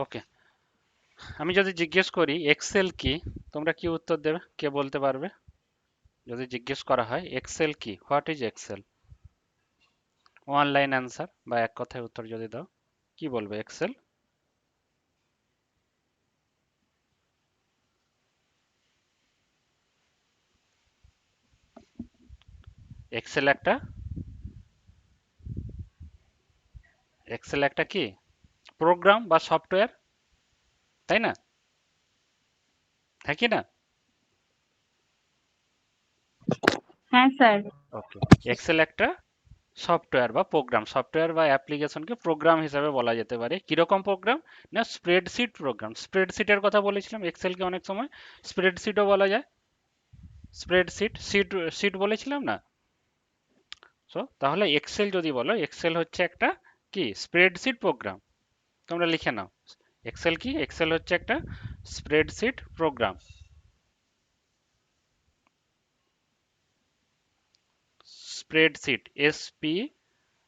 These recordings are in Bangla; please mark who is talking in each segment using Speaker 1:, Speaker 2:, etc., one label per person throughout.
Speaker 1: ওকে, আমি যদি জিজ্ঞেস করি এক্সেল কি, তোমরা কি উত্তর দেবে? কে বলতে পারবে? যদি জিজ্ঞেস করা হয় এক্সেল কি, what is Excel, one line answer বা এক কথায় উত্তর যদি দাও, কি বলবে এক্সেল? এক্সেল একটা, এক্সেল একটা কি প্রোগ্রাম বা সফটওয়্যার, তাই না? হ্যাঁ কি না?
Speaker 2: হ্যাঁ স্যার।
Speaker 1: ওকে, এক্সেল একটা সফটওয়্যার বা প্রোগ্রাম, সফটওয়্যার বা অ্যাপ্লিকেশনকে প্রোগ্রাম হিসাবে বলা যেতে পারে। কিরকম প্রোগ্রাম? না স্প্রেডশিট প্রোগ্রাম। স্প্রেডশিটের কথা বলেছিলাম, এক্সেলকে অনেক সময় স্প্রেডশিটও বলা যায়। স্প্রেডশিট শীট, শীট বলেছিলাম না? সো তাহলে এক্সেল যদি বলো, এক্সেল হচ্ছে একটা কি স্প্রেডশিট প্রোগ্রাম। তোমরা লিখে নাও, এক্সেল কি, এক্সেল হচ্ছে একটা spreadsheet program. Spreadsheet, S P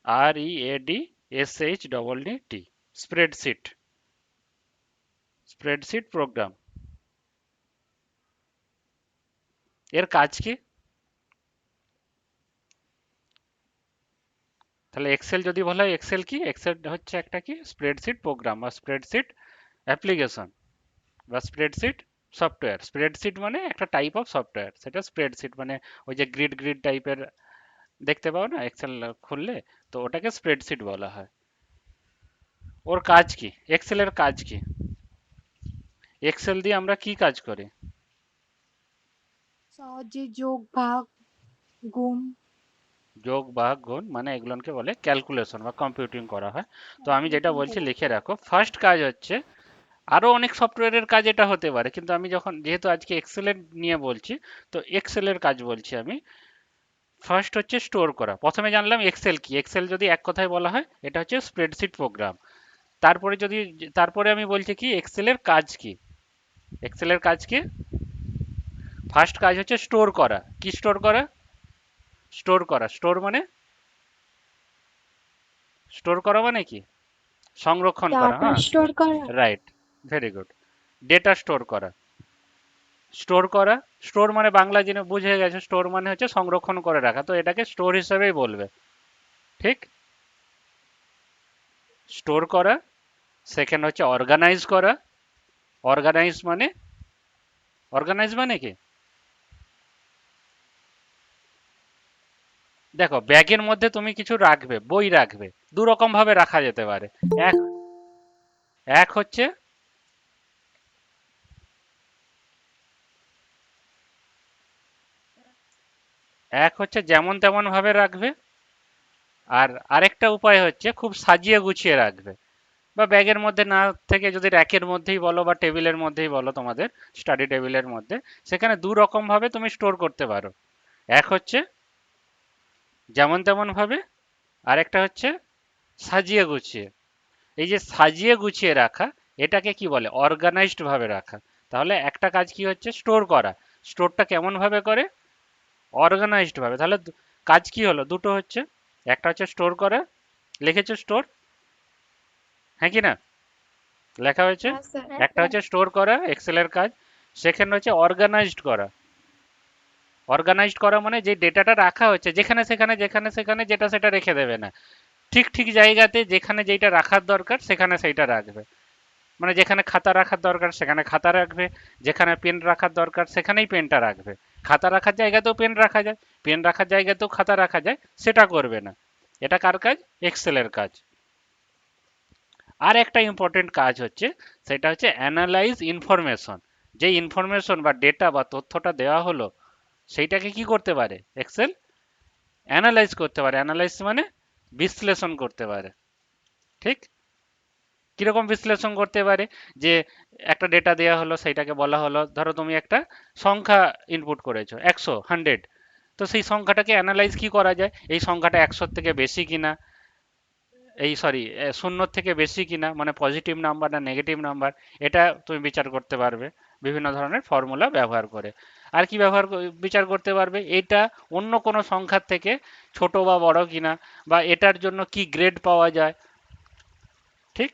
Speaker 1: R E A D S H double D T, spreadsheet, spreadsheet program. এর কাজ কি? তাহলে এক্সেল যদি বলা হয় এক্সেল কি, এক্সেল হচ্ছে একটা কি স্প্রেডশিট প্রোগ্রাম বা স্প্রেডশিট অ্যাপ্লিকেশন বা স্প্রেডশিট সফটওয়্যার। স্প্রেডশিট মানে একটা টাইপ অফ সফটওয়্যার, সেটা স্প্রেডশিট মানে ওই যে গ্রিড গ্রিড টাইপের দেখতে পাও না এক্সেল খুললে, তো ওটাকে স্প্রেডশিট বলা হয়। ওর কাজ কি, এক্সেলের কাজ কি, এক্সেল দিয়ে আমরা কি কাজ করি?
Speaker 2: সহজে যোগ ভাগ গুণ।
Speaker 1: যোগ ভাগ গুণ মানে এগুলোকে বলে ক্যালকুলেশন বা কম্পিউটিং করা হয়। তো আমি যেটা
Speaker 2: কম্পিউটিং
Speaker 1: বলছি
Speaker 2: করা
Speaker 1: লিখে
Speaker 2: হয়।
Speaker 1: রাখো, ফার্স্ট কাজ হচ্ছে, আরো অনেক সফটওয়্যারের কাজ এটা হতে পারে, কিন্তু আমি যখন যেহেতু আজকে এক্সেলের নিয়ে বলছি, তো এক্সেলের কাজ বলছি আমি। ফার্স্ট হচ্ছে স্টোর করা। প্রথমে জানলাম এক্সেল কি, এক্সেল যদি এক কথায় বলা হয় এটা হচ্ছে স্প্রেডশিট প্রোগ্রাম। তারপরে যদি, তারপরে আমি বলছি কি এক্সেলের কাজ কি, এক্সেলের কাজ কি? ফার্স্ট কাজ হচ্ছে স্টোর করা। কি স্টোর করা? স্টোর করা, স্টোর মানে, স্টোর করা মানে কি সংরক্ষণ করা,
Speaker 2: ডাটা
Speaker 1: হ্যাঁ
Speaker 2: স্টোর করা।
Speaker 1: Right, very good. Data store করা, স্টোর করা, স্টোর মানে বাংলা জেনে বুঝে গেছে, স্টোর মানে হচ্ছে সংরক্ষণ করে রাখা, তো এটাকে স্টোর হিসেবেই বলবে, ঠিক? স্টোর করা। সেকেন্ড হচ্ছে অর্গানাইজ করা। অর্গানাইজ মানে, অর্গানাইজ মানে কি, দেখো ব্যাগের মধ্যে তুমি কিছু রাখবে, বই রাখবে, দু রকম ভাবে রাখা যেতে পারে। এক, এক হচ্ছে, এক হচ্ছে যেমন তেমন ভাবে রাখবে, আর আরেকটা উপায় হচ্ছে খুব সাজিয়ে গুছিয়ে রাখবে। বা ব্যাগের মধ্যে না থেকে যদি র্যাকের মধ্যেই বলো বা টেবিলের মধ্যেই বলো, তোমাদের স্টাডি টেবিলের মধ্যে, সেখানে দু রকম ভাবে তুমি স্টোর করতে পারো। এক হচ্ছে যেমন তেমন ভাবে, আরেকটা হচ্ছে সাজিয়ে গুছিয়ে। এই যে সাজিয়ে গুছিয়ে রাখা, এটাকে কি বলে, অর্গানাইজড ভাবে রাখা। তাহলে একটা কাজ কি হচ্ছে স্টোর করা, স্টোরটা কেমন ভাবে করে, অর্গানাইজড ভাবে। তাহলে কাজ কি হলো, দুটো হচ্ছে, একটা হচ্ছে স্টোর করা, লিখেছো স্টোর, হ্যাঁ কি না, লেখা হয়েছে।
Speaker 2: হ্যাঁ স্যার।
Speaker 1: একটা হচ্ছে স্টোর করা এক্সেলের কাজ, সেকেন্ড হচ্ছে অর্গানাইজড করা। অর্গানাইজড করা মানে যে ডেটাটা রাখা হচ্ছে যেখানে সেখানে, যেখানে সেখানে যেটা সেটা রেখে দেবে না, ঠিক ঠিক জায়গাতে যেখানে যেটা রাখার দরকার সেখানে সেইটা রাখবে। মানে যেখানে খাতা রাখার দরকার সেখানে খাতা রাখবে, যেখানে পেন রাখার দরকার সেখানেই পেনটা রাখবে। খাতা রাখার জায়গাতেও পেন রাখা যায়, পেন রাখার জায়গাতেও খাতা রাখা যায়, সেটা করবে না। এটা কার কাজ? এক্সেলের কাজ। আর একটা ইম্পর্টেন্ট কাজ হচ্ছে, সেটা হচ্ছে অ্যানালাইজ ইনফরমেশন। যে ইনফরমেশন বা ডেটা বা তথ্যটা দেওয়া হলো, সেইটাকে কি করতে পারে এক্সেল? অ্যানালাইজ করতে পারে। অ্যানালাইজ মানে বিশ্লেষণ করতে পারে, ঠিক? কিরকম বিশ্লেষণ করতে পারে? যে একটা ডেটা দেওয়া হলো, সেইটাকে বলা হলো, ধরো তুমি একটা সংখ্যা ইনপুট করেছো 100, 100, তো সেই সংখ্যাটাকে অ্যানালাইজ কি করা যায়, এই সংখ্যাটা 100 থেকে বেশি কিনা, এই সরি শূন্যর থেকে বেশি কিনা, মানে পজিটিভ নাম্বার না নেগেটিভ নাম্বার, এটা তুমি বিচার করতে পারবে বিভিন্ন ধরনের ফর্মুলা ব্যবহার করে। আর কি বিচার করতে পারবে, এটা অন্য কোনো সংখ্যার থেকে ছোট বা বড় কিনা, বা এটার জন্য কি গ্রেড পাওয়া যায়, ঠিক?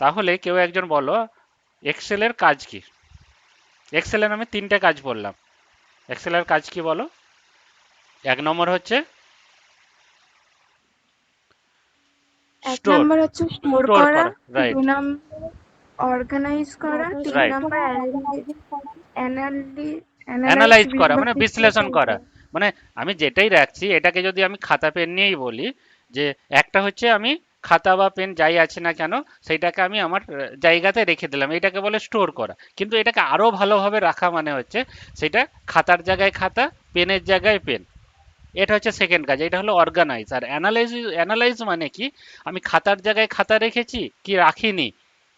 Speaker 1: তাহলে কেউ একজন বলো এক্সেলের কাজ কি? এক্সেলের আমি তিনটে কাজ বললাম, এক্সেলের কাজ কি বলো? এক নম্বর হচ্ছে
Speaker 2: এক
Speaker 1: স্টোর,
Speaker 2: নাম্বার হচ্ছে স্টোর
Speaker 1: স্টোর
Speaker 2: করা,
Speaker 1: করা, রাইট,
Speaker 2: দুই নাম্বার অর্গানাইজ করা, তিন
Speaker 1: রাইট।
Speaker 2: নাম্বার অ্যানালাইজ
Speaker 1: অ্যানালাইজ করা
Speaker 2: বা
Speaker 1: মানে বিশ্লেষণ
Speaker 2: বিশ্লেষণ
Speaker 1: করা।
Speaker 2: করা।
Speaker 1: মানে আমি যেটাই রাখছি এটাকে যদি আমি খাতা পেন নিয়েই বলি, যে একটা হচ্ছে আমি খাতা বা পেন যাই আছে না কেন সেইটাকে আমি আমার জায়গাতে রেখে দিলাম, এটাকে বলে স্টোর করা। কিন্তু এটাকে আরো ভালোভাবে রাখা মানে হচ্ছে সেটা খাতার জায়গায় খাতা, পেনের জায়গায় পেন। এটা হচ্ছে সেকেন্ড কাজ, এটা হলো অর্গানাইজ। আর অ্যানালাইজ, অ্যানালাইজ মানে কি, আমি খাতার জায়গায় খাতা রেখেছি কি রাখিনি,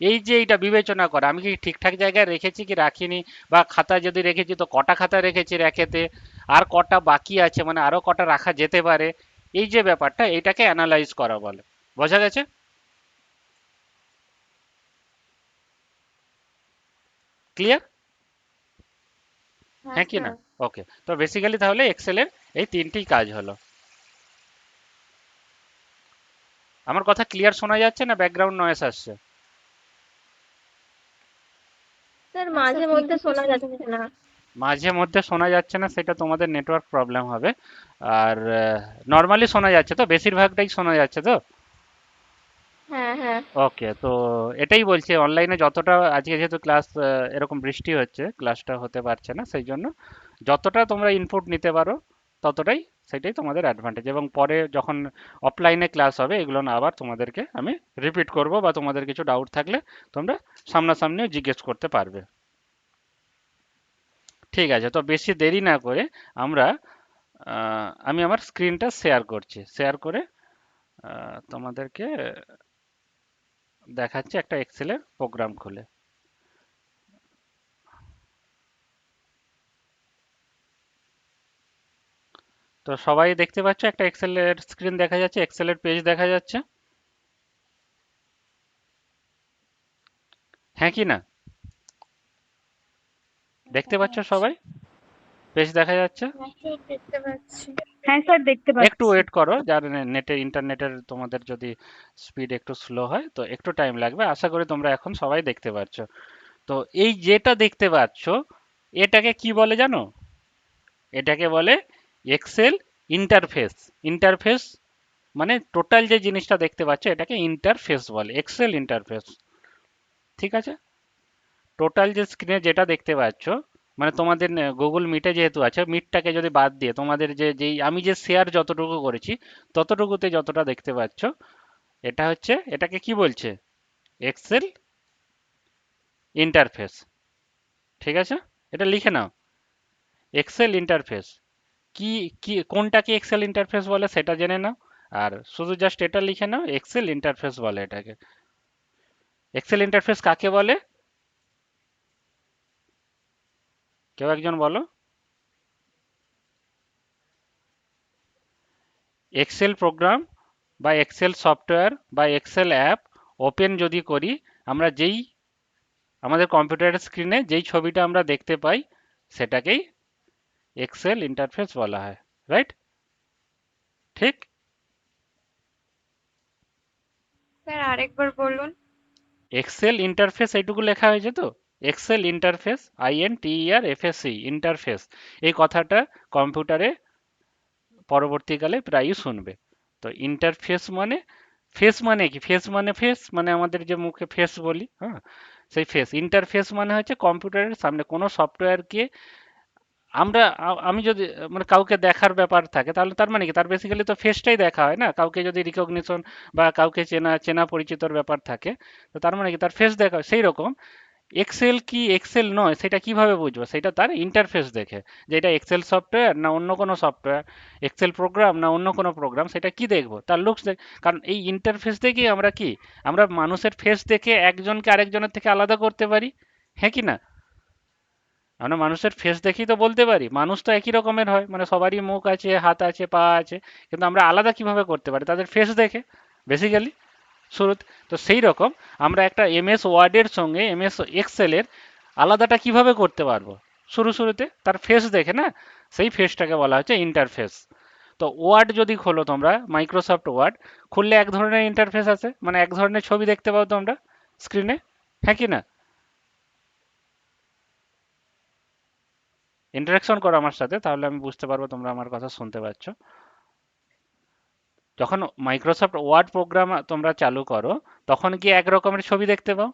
Speaker 1: এই যে এটা বিবেচনা করা, আমি কি ঠিকঠাক জায়গায় রেখেছি কি রাখিনি, বা খাতা যদি রেখেছি তো কটা খাতা রেখেছি র্যাকেতে, আর কটা বাকি আছে, মানে আরো কটা রাখা যেতে পারে, এই যে ব্যাপারটা এটাকে অ্যানালাইজ করা বলে। বোঝা গেছে? ক্লিয়ার?
Speaker 2: হ্যাঁ
Speaker 1: হ্যাঁ কি না?
Speaker 2: স্যার।
Speaker 1: ওকে, তো বেসিক্যালি তাহলে এক্সেলের এই তিনটি কাজ হলো। আমার কথা ক্লিয়ার শোনা যাচ্ছে না ব্যাকগ্রাউন্ড নয়েস আসছে?
Speaker 2: স্যার মাঝে মধ্যে শোনা যাচ্ছে না।
Speaker 1: মাঝে মধ্যে শোনা যাচ্ছে না, সেটা তোমাদের নেটওয়ার্ক প্রবলেম হবে। আর নর্মালি শোনা যাচ্ছে তো, বেশিরভাগটাই শোনা যাচ্ছে তো?
Speaker 2: হ্যাঁ হ্যাঁ।
Speaker 1: ওকে, তো এটাই বলছি, অনলাইনে যতটা আজকে যেহেতু ক্লাস এরকম বৃষ্টি হচ্ছে, ক্লাসটা হতে পারছে না, সেই জন্য যতটা তোমরা ইনপুট নিতে পারো ততটাই, সেটাই তোমাদের অ্যাডভান্টেজ। এবং পরে যখন অফলাইনে ক্লাস হবে এগুলো না আবার তোমাদেরকে আমি রিপিট করব, বা তোমাদের কিছু ডাউট থাকলে তোমরা সামনাসামনিও জিজ্ঞেস করতে পারবে। ঠিক আছে, তো বেশি দেরি না করে আমরা আমি আমার স্ক্রিনটা শেয়ার করছি, শেয়ার করে তোমাদেরকে দেখাচ্ছি একটা এক্সেলের প্রোগ্রাম খুলে। তো সবাই দেখতে পাচ্ছ একটা এক্সেলের স্ক্রিন দেখা যাচ্ছে, এক্সেলের পেজ দেখা যাচ্ছে, হ্যাঁ কি না? দেখতে পাচ্ছ সবাই? পেজ দেখা যাচ্ছে?
Speaker 2: হ্যাঁ স্যার দেখতে পাচ্ছি। হ্যাঁ স্যার দেখতে
Speaker 1: একটু
Speaker 2: পাচ্ছি।
Speaker 1: ওয়েট করো, যার নেটে ইন্টারনেটের তোমাদের যদি স্পিড একটু স্লো হয় তো একটু টাইম লাগবে, আশা করি তোমরা এখন সবাই দেখতে পাচ্ছ। তো এই যেটা দেখতে পাচ্ছ এটাকে কি বলে জানো? এটাকে বলে এক্সেল ইন্টারফেস। ইন্টারফেস মানে টোটাল যে জিনিসটা দেখতে পাচ্ছ এটাকে ইন্টারফেস বলে, এক্সেল ইন্টারফেস। ঠিক আছে? টোটাল যে স্ক্রিনে যেটা দেখতে পাচ্ছ, মানে তোমাদের গুগল মিটে যেহেতু আছে, মিটটাকে যদি বাদ দিয়ে তোমাদের যে যেই আমি যে শেয়ার যতটুকু করেছি ততটুকুতে যতটা দেখতে পাচ্ছ, এটা হচ্ছে, এটাকে কি বলছে? Excel interface. ঠিক আছে? এটা লিখে নাও, এক্সেল ইন্টারফেস। কি কি কোনটাকে এক্সেল ইন্টারফেস বলে সেটা জেনে নাও, আর শুধু জাস্ট এটা লিখে নাও, এক্সেল ইন্টারফেস বলে এটাকে। এক্সেল ইন্টারফেস কাকে বলে? কেউ একজন বলো। এক্সেল প্রোগ্রাম বা এক্সেল সফটওয়্যার বা এক্সেল অ্যাপ ওপেন যদি করি, আমরা যেই আমাদের কম্পিউটারের স্ক্রিনে যেই ছবিটা আমরা দেখতে পাই সেটাকেই এক্সেল ইন্টারফেস বলা হয়, রাইট? ঠিক?
Speaker 2: স্যার আরেকবার বলুন।
Speaker 1: এক্সেল ইন্টারফেস এইটুকু লেখা হয়েছে তো, এক্সেল ইন্টারফেস, INTERFACE ইন্টারফেস, এই কথাটা কম্পিউটারে পরবর্তীকালে প্রায়ই শুনবে। তো ইন্টারফেস মানে, ফেস মানে কি, ফেস মানে ফেস মানে আমাদের যে মুখে ফেস বলি, হ্যাঁ, সেই ফেস। ইন্টারফেস মানে হচ্ছে কম্পিউটারের সামনে কোনো সফটওয়্যারকে আমরা আমি যদি মানে কাউকে দেখার ব্যাপার থাকে তাহলে তার মানে কি, তার বেসিক্যালি তো ফেসটাই দেখা হয় না, কাউকে যদি রিকগনিশন বা কাউকে চেনা চেনা পরিচিতর ব্যাপার থাকে, তো তার মানে কি তার ফেস দেখা হয়। সেই রকম এক্সেল কি এক্সেল নয় সেটা কিভাবে বুঝবো, সেটা তার ইন্টারফেস দেখে, যে এটা এক্সেল সফটওয়্যার না অন্য কোনো সফটওয়্যার, এক্সেল প্রোগ্রাম না অন্য কোনো প্রোগ্রাম, সেটা কি দেখবো, তার লুকস দেখ। কারণ এই ইন্টারফেস দেখেই আমরা কি, আমরা মানুষের ফেস দেখে একজনকে আরেকজনের থেকে আলাদা করতে পারি, হ্যাঁ কি না? আমরা মানুষের ফেস দেখেই তো বলতে পারি, মানুষ তো একই রকমের হয়, মানে সবারই মুখ আছে, হাত আছে, পা আছে, কিন্তু আমরা আলাদা কিভাবে করতে পারি, তাদের ফেস দেখে বেসিক্যালি শুরুতে। তো সেই রকম আমরা একটা MS ওয়ার্ডের সঙ্গে MS এক্সেলের আলাদাটা কিভাবে করতে পারবো, শুরুতে তার ফেস দেখে না, সেই ফেসটাকে বলা হচ্ছে ইন্টারফেস। তো ওয়ার্ড যদি খোলো তোমরা, মাইক্রোসফট ওয়ার্ড খুললে এক ধরনের ইন্টারফেস আছে, মানে এক ধরনের ছবি দেখতে পাও তোমরা, স্ক্রিনে, হ্যাঁ কি না? ইন্টারাকশন করো আমার সাথে, তাহলে আমি বুঝতে পারবো তোমরা আমার কথা শুনতে পাচ্ছ। যখন মাইক্রোসফট ওয়ার্ড প্রোগ্রাম তোমরা চালু করো, তখন কি এক রকমের ছবি দেখতে পাও,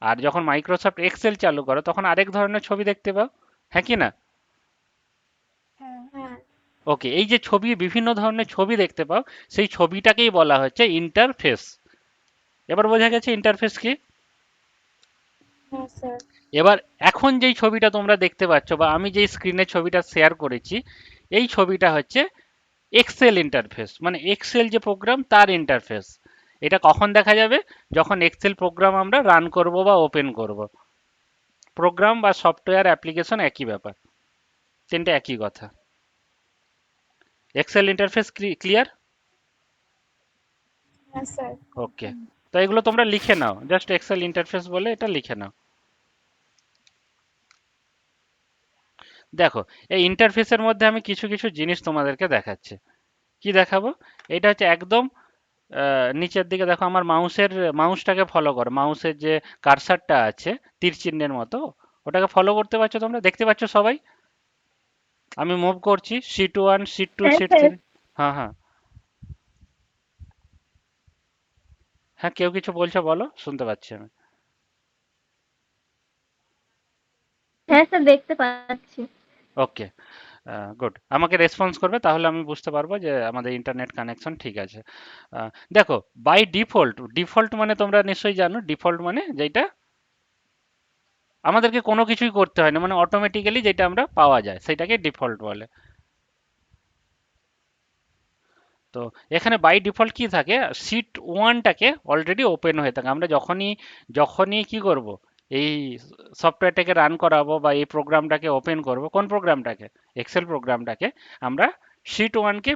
Speaker 1: আর যখন মাইক্রোসফট এক্সেল চালু করো তখন আরেক ধরনের ছবি দেখতে পাও, হ্যাঁ কি না?
Speaker 2: হ্যাঁ।
Speaker 1: ওকে, এই যে ছবি, বিভিন্ন ধরনের ছবি দেখতে পাও, সেই ছবিটাকেই বলা হচ্ছে ইন্টারফেস। এবার বোঝা গেছে ইন্টারফেস কি?
Speaker 2: হ্যাঁ স্যার।
Speaker 1: এবার এখন যেই ছবিটা তোমরা দেখতে পাচ্ছ, বা আমি যেই স্ক্রিনে ছবিটা শেয়ার করেছি, এই ছবিটা হচ্ছে এক্সেল ইন্টারফেস, মানে এক্সেল যে প্রোগ্রাম তার ইন্টারফেস। এটা কখন দেখা যাবে? যখন এক্সেল প্রোগ্রাম আমরা রান করব বা ওপেন করব। প্রোগ্রাম বা সফটওয়্যার অ্যাপ্লিকেশন একই ব্যাপার, তিনটে একই কথা। Excel interface clear?
Speaker 2: হ্যাঁ স্যার।
Speaker 1: ওকে, তো এগুলো তোমরা লিখে নাও, জাস্ট এক্সেল ইন্টারফেস বলে এটা লিখে নাও। দেখো, এই ইন্টারফেসের মধ্যে আমি কিছু কিছু জিনিস তোমাদেরকে দেখাচ্ছি। কি দেখাবো? এটা হচ্ছে একদম নিচের দিকে দেখো, আমার মাউসটাকে ফলো করো, মাউসের যে কার্সারটা আছে তীর চিহ্নের মতো, ওটাকে ফলো করতে পারছো তোমরা, দেখতে পাচ্ছ সবাই? আমি মুভ করছি, শিট ওয়ান, শিট টু,
Speaker 2: হ্যাঁ
Speaker 1: শিট
Speaker 2: স্যার।
Speaker 1: থ্রি। হ্যাঁ হ্যাঁ হ্যাঁ, কেউ কিছু বলছো বলো, শুনতে পাচ্ছি আমি।
Speaker 2: হ্যাঁ স্যার, দেখতে পাচ্ছি।
Speaker 1: ওকে, গুড, আমাকে রেসপন্স করবে, তাহলে আমি বুঝতে পারবো যে আমাদের ইন্টারনেট কানেকশন ঠিক আছে। দেখো, বাই ডিফল্ট, ডিফল্ট মানে তোমরা নিশ্চয়ই জানো, ডিফল্ট মানে যেটা আমাদেরকে কোনো কিছুই করতে হয় না, মানে অটোমেটিক্যালি যেটা আমরা পাওয়া যায় সেটাকে ডিফল্ট বলে। তো এখানে বাই ডিফল্ট কি থাকে, শিট ওয়ানটাকে অলরেডি ওপেন হয়ে থাকে। আমরা যখনই যখনই কি করব, এই সফটওয়্যারটাকে রান করাবো বা এই প্রোগ্রামটাকে ওপেন করব, কোন প্রোগ্রামটাকে, এক্সেল প্রোগ্রামটাকে, আমরা শিট ওয়ানকে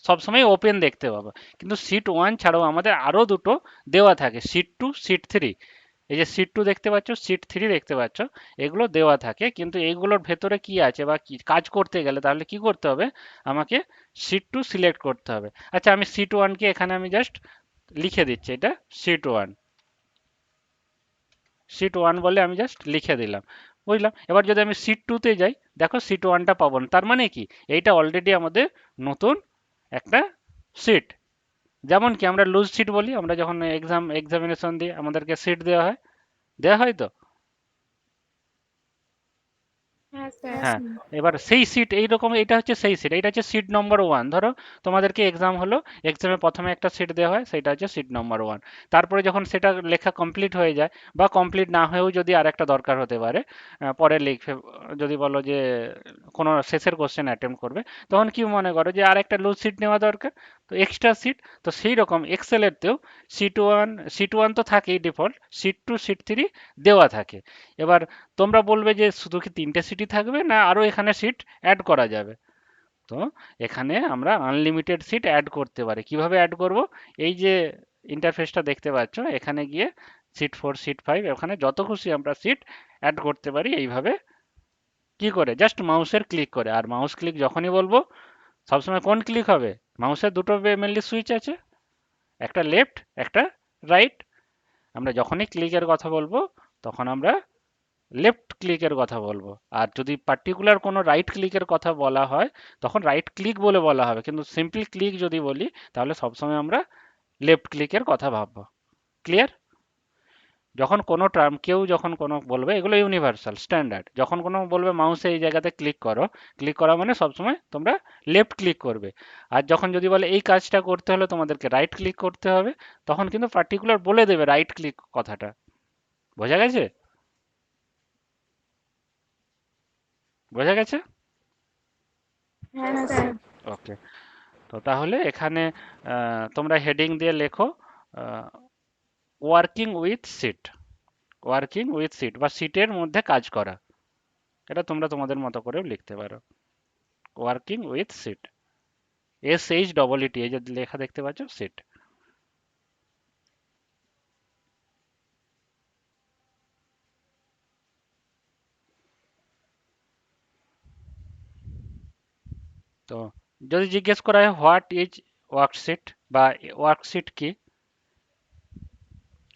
Speaker 1: সবসময় ওপেন দেখতে পাবো। কিন্তু শিট ওয়ান ছাড়াও আমাদের আরও দুটো দেওয়া থাকে, শিট টু, শিট থ্রি। এই যে শিট টু দেখতে পাচ্ছ, শিট থ্রি দেখতে পাচ্ছ, এগুলো দেওয়া থাকে। কিন্তু এইগুলোর ভেতরে কি আছে বা কি কাজ করতে গেলে তাহলে কি করতে হবে, আমাকে শিট টু সিলেক্ট করতে হবে। আচ্ছা, আমি শিট ওয়ানকে এখানে আমি জাস্ট লিখে দিচ্ছি, এটা শিট ওয়ান, শিট ওয়ান বলে আমি জাস্ট লিখে দিলাম, বুঝলাম? এবার যদি আমি শিট টুতে যাই, দেখো শিট ওয়ানটা পাবো না, তার মানে কি, এইটা অলরেডি আমাদের নতুন একটা শিট। যেমন কি আমরা লুজ শিট বলি, আমরা যখন এক্সামিনেশন দিই আমাদেরকে শিট দেওয়া হয়, দেওয়া হয় তো।
Speaker 2: হ্যাঁ স্যার।
Speaker 1: হ্যাঁ, এবার সেই সিট এইরকম, এটা হচ্ছে সেই সিট, এটা হচ্ছে সিট নম্বর ওয়ান। ধরো তোমাদেরকে এক্সাম হলো, এক্সামে প্রথমে একটা সিট দেওয়া হয়, সেটা হচ্ছে সিট নম্বর ওয়ান। তারপরে যখন সেটা লেখা কমপ্লিট হয়ে যায়, বা কমপ্লিট না হয়েও যদি আরেকটা দরকার হতে পারে, পরে লিখবে, যদি বলো যে কোনো শেষের কোশ্চেন অ্যাটেম্প করবে, তখন কি মনে করো যে আর একটা লুজ সিট নেওয়া দরকার, তো এক্সট্রা সিট। তো সেই রকম এক্সেলেরতেও সিট ওয়ান তো থাকেই default, sheet two, sheet three দেওয়া থাকে। এবার তোমরা বলবে যে শুধু কি তিনটে সিটই থাকবে, না আরো এখানে সিট অ্যাড করা যাবে? তো এখানে আমরা আনলিমিটেড সিট অ্যাড করতে পারি। কিভাবে অ্যাড করব? এই যে ইন্টারফেসটা দেখতে পাচ্ছ, এখানে গিয়ে সিট ফোর, সিট ফাইভ, ওখানে যত খুশি আমরা সিট অ্যাড করতে পারি এইভাবে। কি করে? জাস্ট মাউসের ক্লিক করে। আর মাউস ক্লিক যখনই বলবো, সবসময় কোন ক্লিক হবে? মাউসের দুটো মেনলি সুইচ আছে, একটা লেফট, একটা রাইট। আমরা যখনই ক্লিকের কথা বলবো, তখন আমরা লেফট ক্লিকের কথা বলবো। আর যদি পার্টিকুলার কোনো রাইট ক্লিকের কথা বলা হয়, তখন রাইট ক্লিক বলে বলা হবে। কিন্তু সিম্পলি ক্লিক যদি বলি, তাহলে সবসময় আমরা লেফট ক্লিকের কথা ভাববো। ক্লিয়ার? যখন কোনো টার্ম কেউ যখন কোনো বলবে, এগুলো ইউনিভার্সাল স্ট্যান্ডার্ড, যখন কোনো বলবে মাউসে এই জায়গাতে ক্লিক করো, ক্লিক করা মানে সবসময় তোমরা লেফট ক্লিক করবে। আর যখন যদি বলে এই কাজটা করতে হলে তোমাদেরকে রাইট ক্লিক করতে হবে, তখন কিন্তু পার্টিকুলার বলে দেবে রাইট ক্লিক কথাটা। বোঝা গেছে? বোঝা গেছে?
Speaker 2: হ্যাঁ স্যার।
Speaker 1: ওকে, তো তাহলে এখানে তোমরা হেডিং দিয়ে লেখো working with sheet, working with sheet বা সিটের মধ্যে কাজ করা। এটা তোমরা তোমাদের মতো করেও লিখতে পারো, ওয়ার্কিং উইথ সিট, SHEET, এই যে লেখা দেখতে পাচ্ছ, সিট। তো যদি জিজ্ঞেস করা হয় হোয়াট ইজ ওয়ার্কশিট বা ওয়ার্কশিট কি,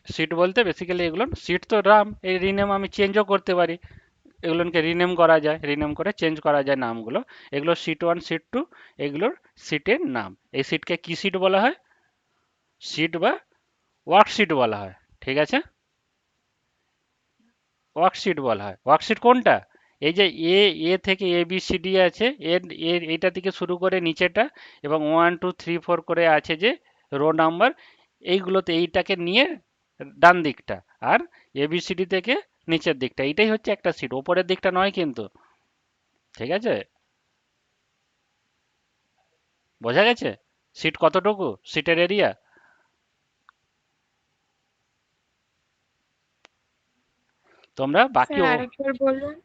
Speaker 1: শিট বলতে বেসিক্যালি এগুলো শিট তো রাম, এই রিনেম আমি চেঞ্জও করতে পারি, এগুলোকে রিনেম করা যায়, রিনেম করে চেঞ্জ করা যায় নামগুলো। এগুলো শিট ওয়ান শিট টু, এগুলোর শিটের নাম। এই শিটকে কি শিট বলা হয়? শিট বা ওয়ার্কশিট বলা হয়। ঠিক আছে, ওয়ার্কশিট বলা হয়। ওয়ার্কশিট কোনটা? এই যে এ, এ থেকে এ বি সি ডি আছে, এর এর এইটা থেকে শুরু করে নিচেটা, এবং 1 2 3 4 করে আছে যে রো নাম্বার, এইগুলোতে এইটাকে নিয়ে ডান দিকটা, আর এ বি সি ডি থেকে নিচের দিকটা, এইটাই হচ্ছে একটা সিট, ওপরের দিকটা নয় কিন্তু। ঠিক আছে, বোঝা গেছে সিট কতটুকু, সিটের এরিয়া? তোমরা বাকি
Speaker 2: স্যার আরেকবার বলুন।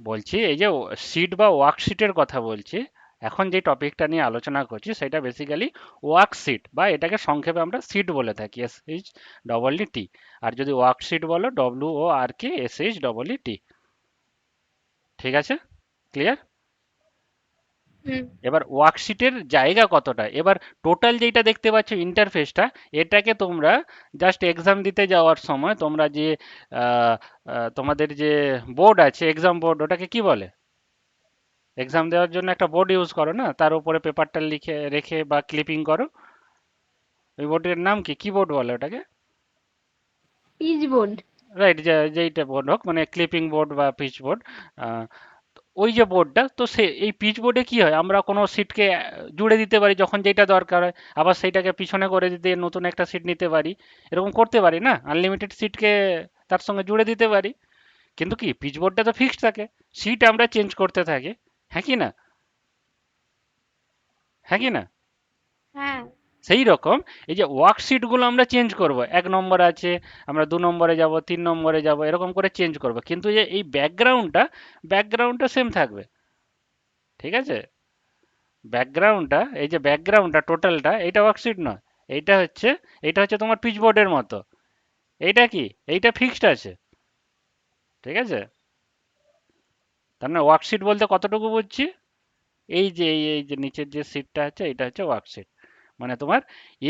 Speaker 1: বলছি এই যে শিট বা ওয়ার্কশিটের কথা বলছি, এখন যে টপিকটা নিয়ে আলোচনা করছি সেটা বেসিক্যালি ওয়ার্কশিট, বা এটাকে সংক্ষেপে আমরা শিট বলে থাকি, SH EE T। আর যদি ওয়ার্কশিট বলো, WORKSHEET। ঠিক আছে, ক্লিয়ার?
Speaker 2: হুম।
Speaker 1: এবার ওয়ার্কশিটের জায়গা কতটা, এবার টোটাল যেটা দেখতে পাচ্ছ ইন্টারফেসটা, এটাকে তোমরা জাস্ট এক্সাম দিতে যাওয়ার সময় তোমরা যে আহ, তোমাদের যে বোর্ড আছে, এক্সাম বোর্ড, ওটাকে কি বলে? এক্সাম দেওয়ার জন্য একটা বোর্ড ইউজ করো না, তার উপরে পেপারটা লিখে রেখে বা ক্লিপিং করো, ওই বোর্ডের নাম কি, কি বোর্ড বলে ওটাকে?
Speaker 2: Pitch board.
Speaker 1: রাইট, যেইটা বোর্ড হোক, মানে ক্লিপিং বোর্ড বা পিচ বোর্ড। ওই যে বোর্ডটা, তো সে এই পিচ বোর্ডে কি হয়, আমরা কোনো সিটকে জুড়ে দিতে পারি যখন যেটা দরকার হয়, আবার সেইটাকে পিছনে করে দিতে নতুন একটা সিট নিতে পারি, এরকম করতে পারি না, আনলিমিটেড সিটকে তার সঙ্গে জুড়ে দিতে পারি। কিন্তু কি পিচ বোর্ডটা তো ফিক্সড থাকে, সিট আমরা চেঞ্জ করতে থাকি, হ্যাঁ কি না, হ্যাঁ কি না?
Speaker 2: হ্যাঁ।
Speaker 1: সেই রকম এই যে ওয়ার্কশিটগুলো আমরা চেঞ্জ করব, 1 নম্বর আছে, আমরা 2 নম্বরে যাব, 3 নম্বরে যাব, এরকম করে চেঞ্জ করব, কিন্তু যে এই ব্যাকগ্রাউন্ডটা সেম থাকবে। ঠিক আছে, ব্যাকগ্রাউন্ডটা, এই যে ব্যাকগ্রাউন্ডটা টোটালটা, এইটা ওয়ার্কশিট নয়, এইটা হচ্ছে, এইটা হচ্ছে তোমার পিচবোর্ডের মতো। এইটা কি, এইটা ফিক্সড আছে। ঠিক আছে, তার মানে ওয়ার্কশিট বলতে কতটুকু বুঝছি, এই যে নিচের যে সিটটা আছে, এটা হচ্ছে ওয়ার্কশিট। মানে তোমার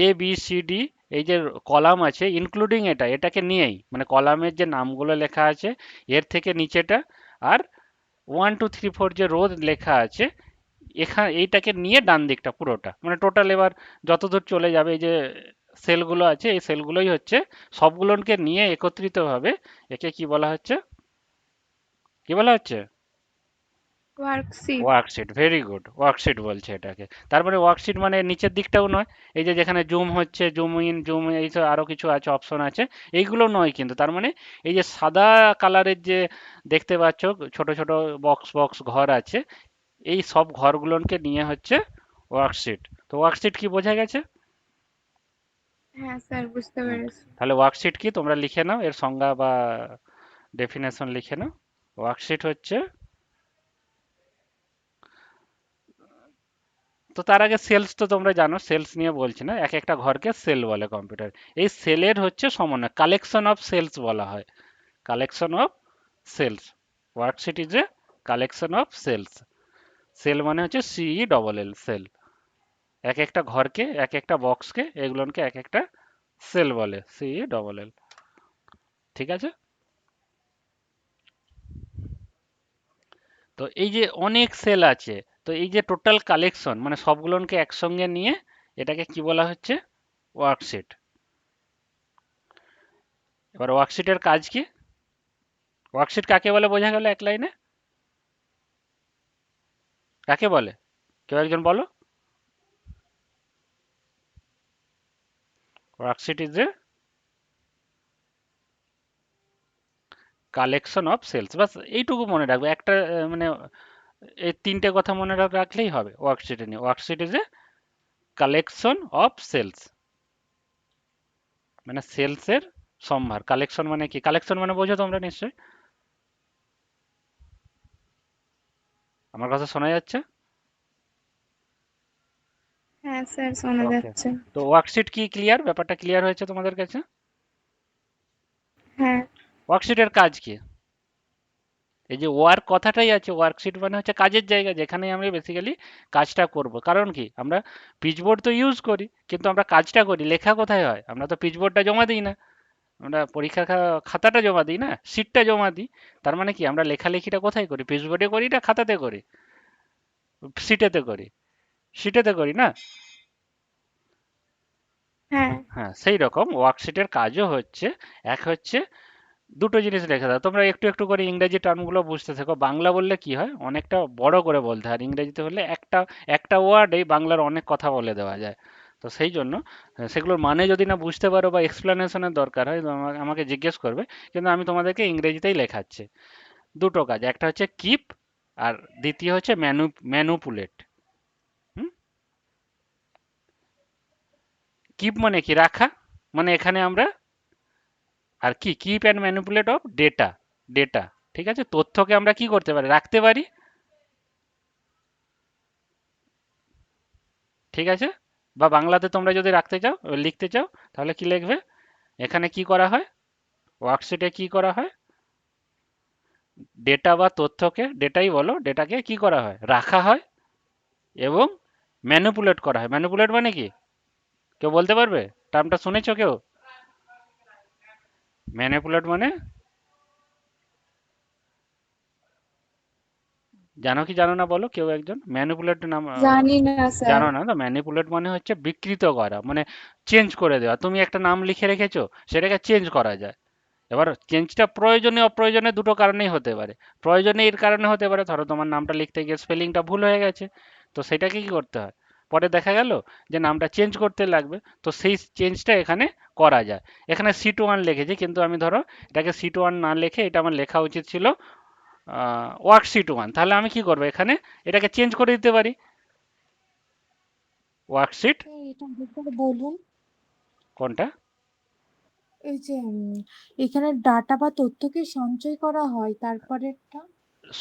Speaker 1: ABCD, এই যে কলাম আছে ইনক্লুডিং এটাকে নিয়েই, মানে কলামের যে নামগুলো লেখা আছে এর থেকে নিচেটা, আর 1 2 3 4 যে রো লেখা আছে এখানে, এইটাকে নিয়ে ডান দিকটা পুরোটা, মানে টোটাল এবার যতদূর চলে যাবে, এই যে সেলগুলো আছে, এই সেলগুলোই হচ্ছে, সবগুলোকে নিয়ে একত্রিতভাবে একে কি বলা হচ্ছে, কি বলা হচ্ছে?
Speaker 2: Worksheet.
Speaker 1: Worksheet, very good, worksheet বলছে এটাকে। তারপরে ওয়ার্কশিট মানে নিচের দিকটাও নয়, এই যে যেখানে জুম হচ্ছে, জুম ইন, জুম, এই সব আরো কিছু আছে, অপশন আছে, এইগুলো নয় কিন্তু। তার মানে এই যে সাদা কালারের যে দেখতে পাচ্ছ ছোট ছোট বক্স বক্স ঘর আছে, এই সব ঘরগুলোকে নিয়ে হচ্ছে ওয়ার্কশিট। তো ওয়ার্কশিট কি, বোঝা গেছে?
Speaker 2: হ্যাঁ স্যার, বুঝতে
Speaker 1: হুম,
Speaker 2: পেরেছি।
Speaker 1: তাহলে ওয়ার্কশিট কি তোমরা লিখে নাও, এর সংজ্ঞা বা ডেফিনেশন লিখে নাও। ওয়ার্কশিট হচ্ছে, তো তার আগে সেলস তো তোমরা জানো, সেলস নিয়ে বলছি না, এক একটা ঘরকে সেল বলে কম্পিউটার। এই সেলের হচ্ছে সমন্বয়, কালেকশন অফ সেলস বলা হয়, collection of cells. Worksheet is a collection of cells. Cell মানে হচ্ছে CELL, সেল। এক একটা ঘরকে, এক একটা বক্সকে, এগুলোকে এক একটা সেল বলে, CELL। ঠিক আছে, তো এই যে অনেক সেল আছে, তো এই যে টোটাল কালেকশন মানে সবগুলোকে একসঙ্গে নিয়ে এটাকে কি বলা হচ্ছে, ওয়ার্কশিট। এবার ওয়ার্কশিটের কাজ কি, ওয়ার্কশিট কাকে বলে বোঝা গেল এক লাইনে, কাকে বলে, কেউ একজন বলো। Worksheet is a collection of cells, বাস এইটুকু মনে রাখবে, একটা মানে এই তিনটে কথা মনে রাখলেই হবে ওয়ার্কশিটে নিয়ে। Worksheet is a collection of cells, মানে সেলসের সম্ভার। কালেকশন মানে কি, কালেকশন মানে বোঝো তোমরা নিশ্চয়ই, আমার কথা শোনা যাচ্ছে?
Speaker 2: হ্যাঁ স্যার, শোনা
Speaker 1: ওকে,
Speaker 2: যাচ্ছে।
Speaker 1: তো ওয়ার্কশিট কি, ক্লিয়ার, ব্যাপারটা ক্লিয়ার হয়েছে তোমাদের কাছে?
Speaker 2: হ্যাঁ।
Speaker 1: ওয়ার্কশিটের কাজ কি, এই যে ওয়ার্ক কথাটাই আছে, ওয়ার্কশিট মানে হচ্ছে কাজের জায়গা, যেখানে আমরা বেসিক্যালি কাজটা করব। কারণ কি, আমরা পিচবোর্ড তো ইউজ করি, কিন্তু আমরা কাজটা করি, লেখা কোথায় হয়, আমরা তো পিচবোর্ডটা জমা দিই না, আমরা পরীক্ষার খাতাটা জমা দিই না, শিটটা জমা দিই। তার মানে কি, আমরা লেখালেখিটা কোথায় করি? পেজবোর্ডে করি না খাতাতে করি? শিটেতে করি। শিটেতে করি না?
Speaker 2: হ্যাঁ
Speaker 1: হ্যাঁ, সেই রকম ওয়ার্কশিটের কাজও হচ্ছে, এক হচ্ছে দুটো জিনিস রেখে দাও। তোমরা একটু একটু করে ইংরেজি টার্মগুলো বুঝতে থাকো। বাংলা বললে কি হয়, অনেকটা বড় করে বলতে হয়, আর ইংরেজিতে হলে একটা একটা ওয়ার্ডেই বাংলার অনেক কথা বলে দেওয়া যায়। তো সেই জন্য সেগুলোর মানে যদি না বুঝতে পারো বা এক্সপ্লেনেশনের দরকার হয়, তো আমাকে জিজ্ঞেস করবে। কিন্তু আমি তোমাদেরকে ইংরেজিতেই লেখাচ্ছি। দুটো কাজ, একটা হচ্ছে কিপ, আর দ্বিতীয় হচ্ছে ম্যানুপুলেট। হুম। কিপ মানে কি, রাখা। মানে এখানে আমরা, আর কি, keep and manipulate of data. Data, ঠিক আছে, তথ্যকে আমরা কি করতে পারি, রাখতে পারি। ঠিক আছে, বা বাংলাতে তোমরা যদি রাখতে চাও, লিখতে চাও, তাহলে কি লিখবে? এখানে কি করা হয়, ওয়ার্কশিটে কি করা হয়, ডেটা বা তথ্যকে, ডেটাই বলো, ডেটাকে কি করা হয়, রাখা হয় এবং ম্যানিপুলেট করা হয়। ম্যানিপুলেট মানে কি, কেউ বলতে পারবে? টার্মটা শুনেছো কেউ? ম্যানিপুলেট মানে, জানো কি জানো না বলো কেউ একজন, ম্যানিপুলেট নাম
Speaker 2: জানি না স্যার।
Speaker 1: জানো না তো? ম্যানিপুলেট মানে হচ্ছে বিকৃত করা, মানে চেঞ্জ করে দেওয়া। তুমি একটা নাম লিখে রেখেছো, সেটাকে চেঞ্জ করা যায়। এবার চেঞ্জটা প্রয়োজনে অপ্রয়োজনে দুটো কারণেই হতে পারে। প্রয়োজনে এর কারণে হতে পারে, ধরো তোমার নামটা লিখতে গিয়ে স্পেলিংটা ভুল হয়ে গেছে, তো সেটাকে কি করতে হয়, পরে দেখা গেল যে নামটা চেঞ্জ করতে লাগবে, তো সেই চেঞ্জটা এখানে করা যায়। এখানে C1 লিখেছি, কিন্তু আমি ধরো এটাকে C1 না লিখে, এটা আমার লেখা উচিত ছিল ওয়ার্কশিট 1, তাহলে আমি কি করবো, এখানে এটাকে চেঞ্জ করে দিতে পারি, ওয়ার্কশিট।
Speaker 3: এটা আরেকবার বলুন।
Speaker 1: কোনটা?
Speaker 3: এই যে এখানে ডাটা বা তথ্যকে সঞ্চয় করা হয়, তারপরেরটা?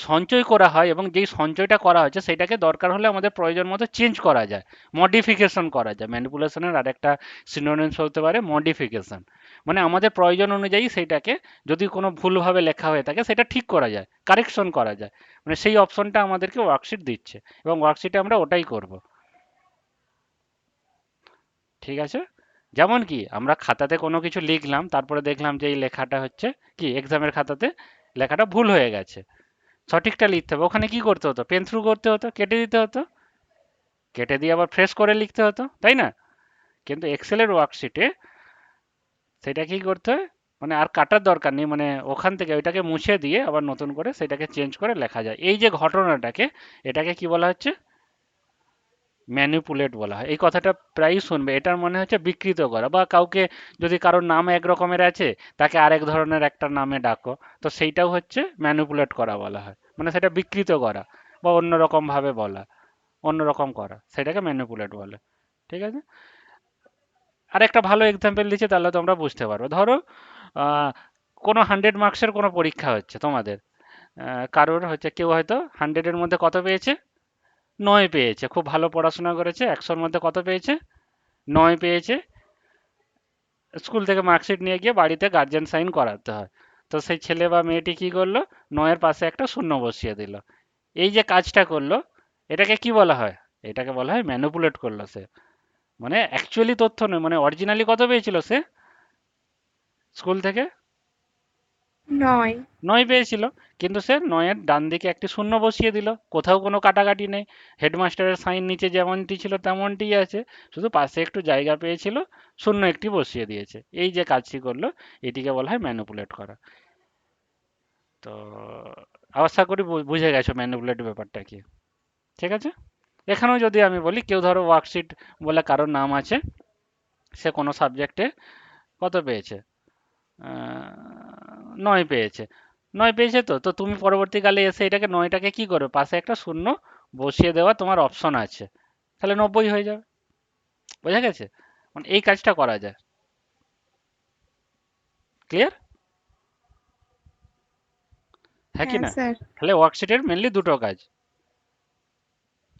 Speaker 1: সঞ্চয় করা হয়, এবং যেই সঞ্চয়টা করা হচ্ছে সেটাকে দরকার হলে আমাদের প্রয়োজন মতো চেঞ্জ করা যায়, মডিফিকেশন করা যায়। ম্যানিপুলেশনের আরেকটা সিনোনিমস হতে পারে মডিফিকেশন। মানে আমাদের প্রয়োজন অনুযায়ী সেইটাকে, যদি কোনো ভুলভাবে লেখা হয়ে থাকে সেটা ঠিক করা যায়, কারেকশন করা যায়। মানে সেই অপশনটা আমাদেরকে ওয়ার্কশিট দিচ্ছে, এবং ওয়ার্কশিটে আমরা ওটাই করব। ঠিক আছে, যেমন কি আমরা খাতাতে কোনো কিছু লিখলাম, তারপরে দেখলাম যে এই লেখাটা হচ্ছে কি, এক্সামের খাতাতে লেখাটা ভুল হয়ে গেছে, সঠিকটা লিখতে হবে। ওখানে কি করতে হতো, পেন থ্রু করতে হতো, কেটে দিতে হতো, কেটে দিয়ে আবার ফ্রেশ করে লিখতে হতো, তাই না? কিন্তু এক্সেলের ওয়ার্কশিটে সেটা কি করতে হয়, মানে আর কাটার দরকার নেই, মানে ওখান থেকে ওইটাকে মুছে দিয়ে আবার নতুন করে সেটাকে চেঞ্জ করে লেখা যায়। এই যে ঘটনাটাকে, এটাকে কি বলা হচ্ছে, ম্যানিপুলেট বলা হয়। এই কথাটা প্রায়ই শুনবে। এটার মানে হচ্ছে বিকৃত করা, বা কাউকে, যদি কারোর নাম এক রকমের আছে, তাকে আরেক ধরনের একটা নামে ডাকো, তো সেইটাও হচ্ছে ম্যানিপুলেট করা বলা হয়। মানে সেটা বিকৃত করা বা অন্যরকম ভাবে বলা, অন্যরকম করা, সেটাকে ম্যানিপুলেট বলে। ঠিক আছে, আর একটা ভালো এক্সাম্পল দিচ্ছি, তাহলে তোমরা বুঝতে পারবে। ধরো আহ, কোনো 100 মার্কসের কোনো পরীক্ষা হচ্ছে তোমাদের, কারোর হচ্ছে, কেউ হয়তো 100-এর মধ্যে কত পেয়েছে, 9 পেয়েছে, খুব ভালো পড়াশোনা করেছে, 100-র মধ্যে কত পেয়েছে, 9 পেয়েছে। স্কুল থেকে মার্কশিট নিয়ে গিয়ে বাড়িতে গার্জেন সাইন করাতে হয়। তো সেই ছেলে বা মেয়েটি কি করলো, 9-এর পাশে একটা শূন্য বসিয়ে দিল। এই যে কাজটা করলো, এটাকে কি বলা হয়, এটাকে বলা হয় ম্যানিপুলেট করলো সে। মানে অ্যাকচুয়ালি তথ্য নয়, মানে অরিজিনালি কত পেয়েছিল সে স্কুল থেকে,
Speaker 2: নয়।
Speaker 1: 9 পেয়েছিল, কিন্তু সে 9-এর ডান দিকে একটি শূন্য বসিয়ে দিল। কোথাও কোনো কাটাকাটি নেই, হেডমাস্টারের সাইন নিচে যেমনটি ছিল তেমনটিই আছে, শুধু পাশে একটু জায়গা পেয়েছিল, শূন্য একটি বসিয়ে দিয়েছে। এই যে কাজটি করলো, এটিকে বলা হয় ম্যানিপুলেট করা। তো আশা করি বুঝে গেছো ম্যানিপুলেট ব্যাপারটা কি। ঠিক আছে, এখানেও যদি আমি বলি, কেউ ধরো ওয়ার্কশিট বলে কারোর নাম আছে, সে কোনো সাবজেক্টে কত পেয়েছে, 9 পেয়েছে। 9 পেয়েছে, তো তো তুমি পরবর্তীকালে এসে এটাকে, 9টাকে কি করবে, পাশে একটা শূন্য বসিয়ে দেওয়া তোমার অপশন আছে, তাহলে 90 হয়ে যাবে। বোঝা গেছে? মানে এই কাজটা করা যায়। ক্লিয়ার? হ্যাঁ কি
Speaker 2: হ্যাঁ
Speaker 1: না?
Speaker 2: স্যার।
Speaker 1: তাহলে ওয়ার্কশিটের মেনলি দুটো কাজ।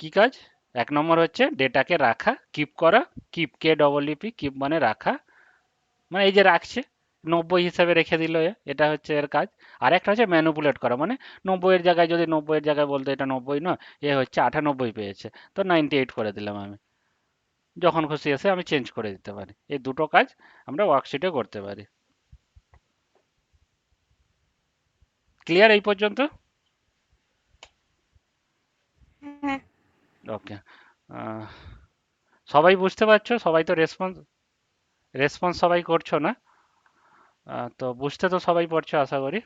Speaker 1: কি কাজ? এক নম্বর হচ্ছে ডেটাকে রাখা, কিপ করা। কিপ, KEEP, কিপ মানে রাখা, মানে এই যে রাখছে, 90 হিসাবে রেখে দিল এটা হচ্ছে এর কাজ। আর একটা হচ্ছে ম্যানুপুলেট করা, মানে 90-এর জায়গায়, যদি 90-এর জায়গায় বলতো এটা 90 নয়, এ হচ্ছে 98 পেয়েছে, তো 98 করে দিলাম আমি। যখন খুশি এসে আমি চেঞ্জ করে দিতে পারি। এই দুটো কাজ আমরা ওয়ার্কশিটে করতে পারি। ক্লিয়ার এই পর্যন্ত?
Speaker 2: হ্যাঁ
Speaker 1: ওকে। সবাই বুঝতে পারছো? সবাই তো রেসপন্স রেসপন্স সবাই করছো না? তো বুঝতে তো সবাই পারছো আশা করি।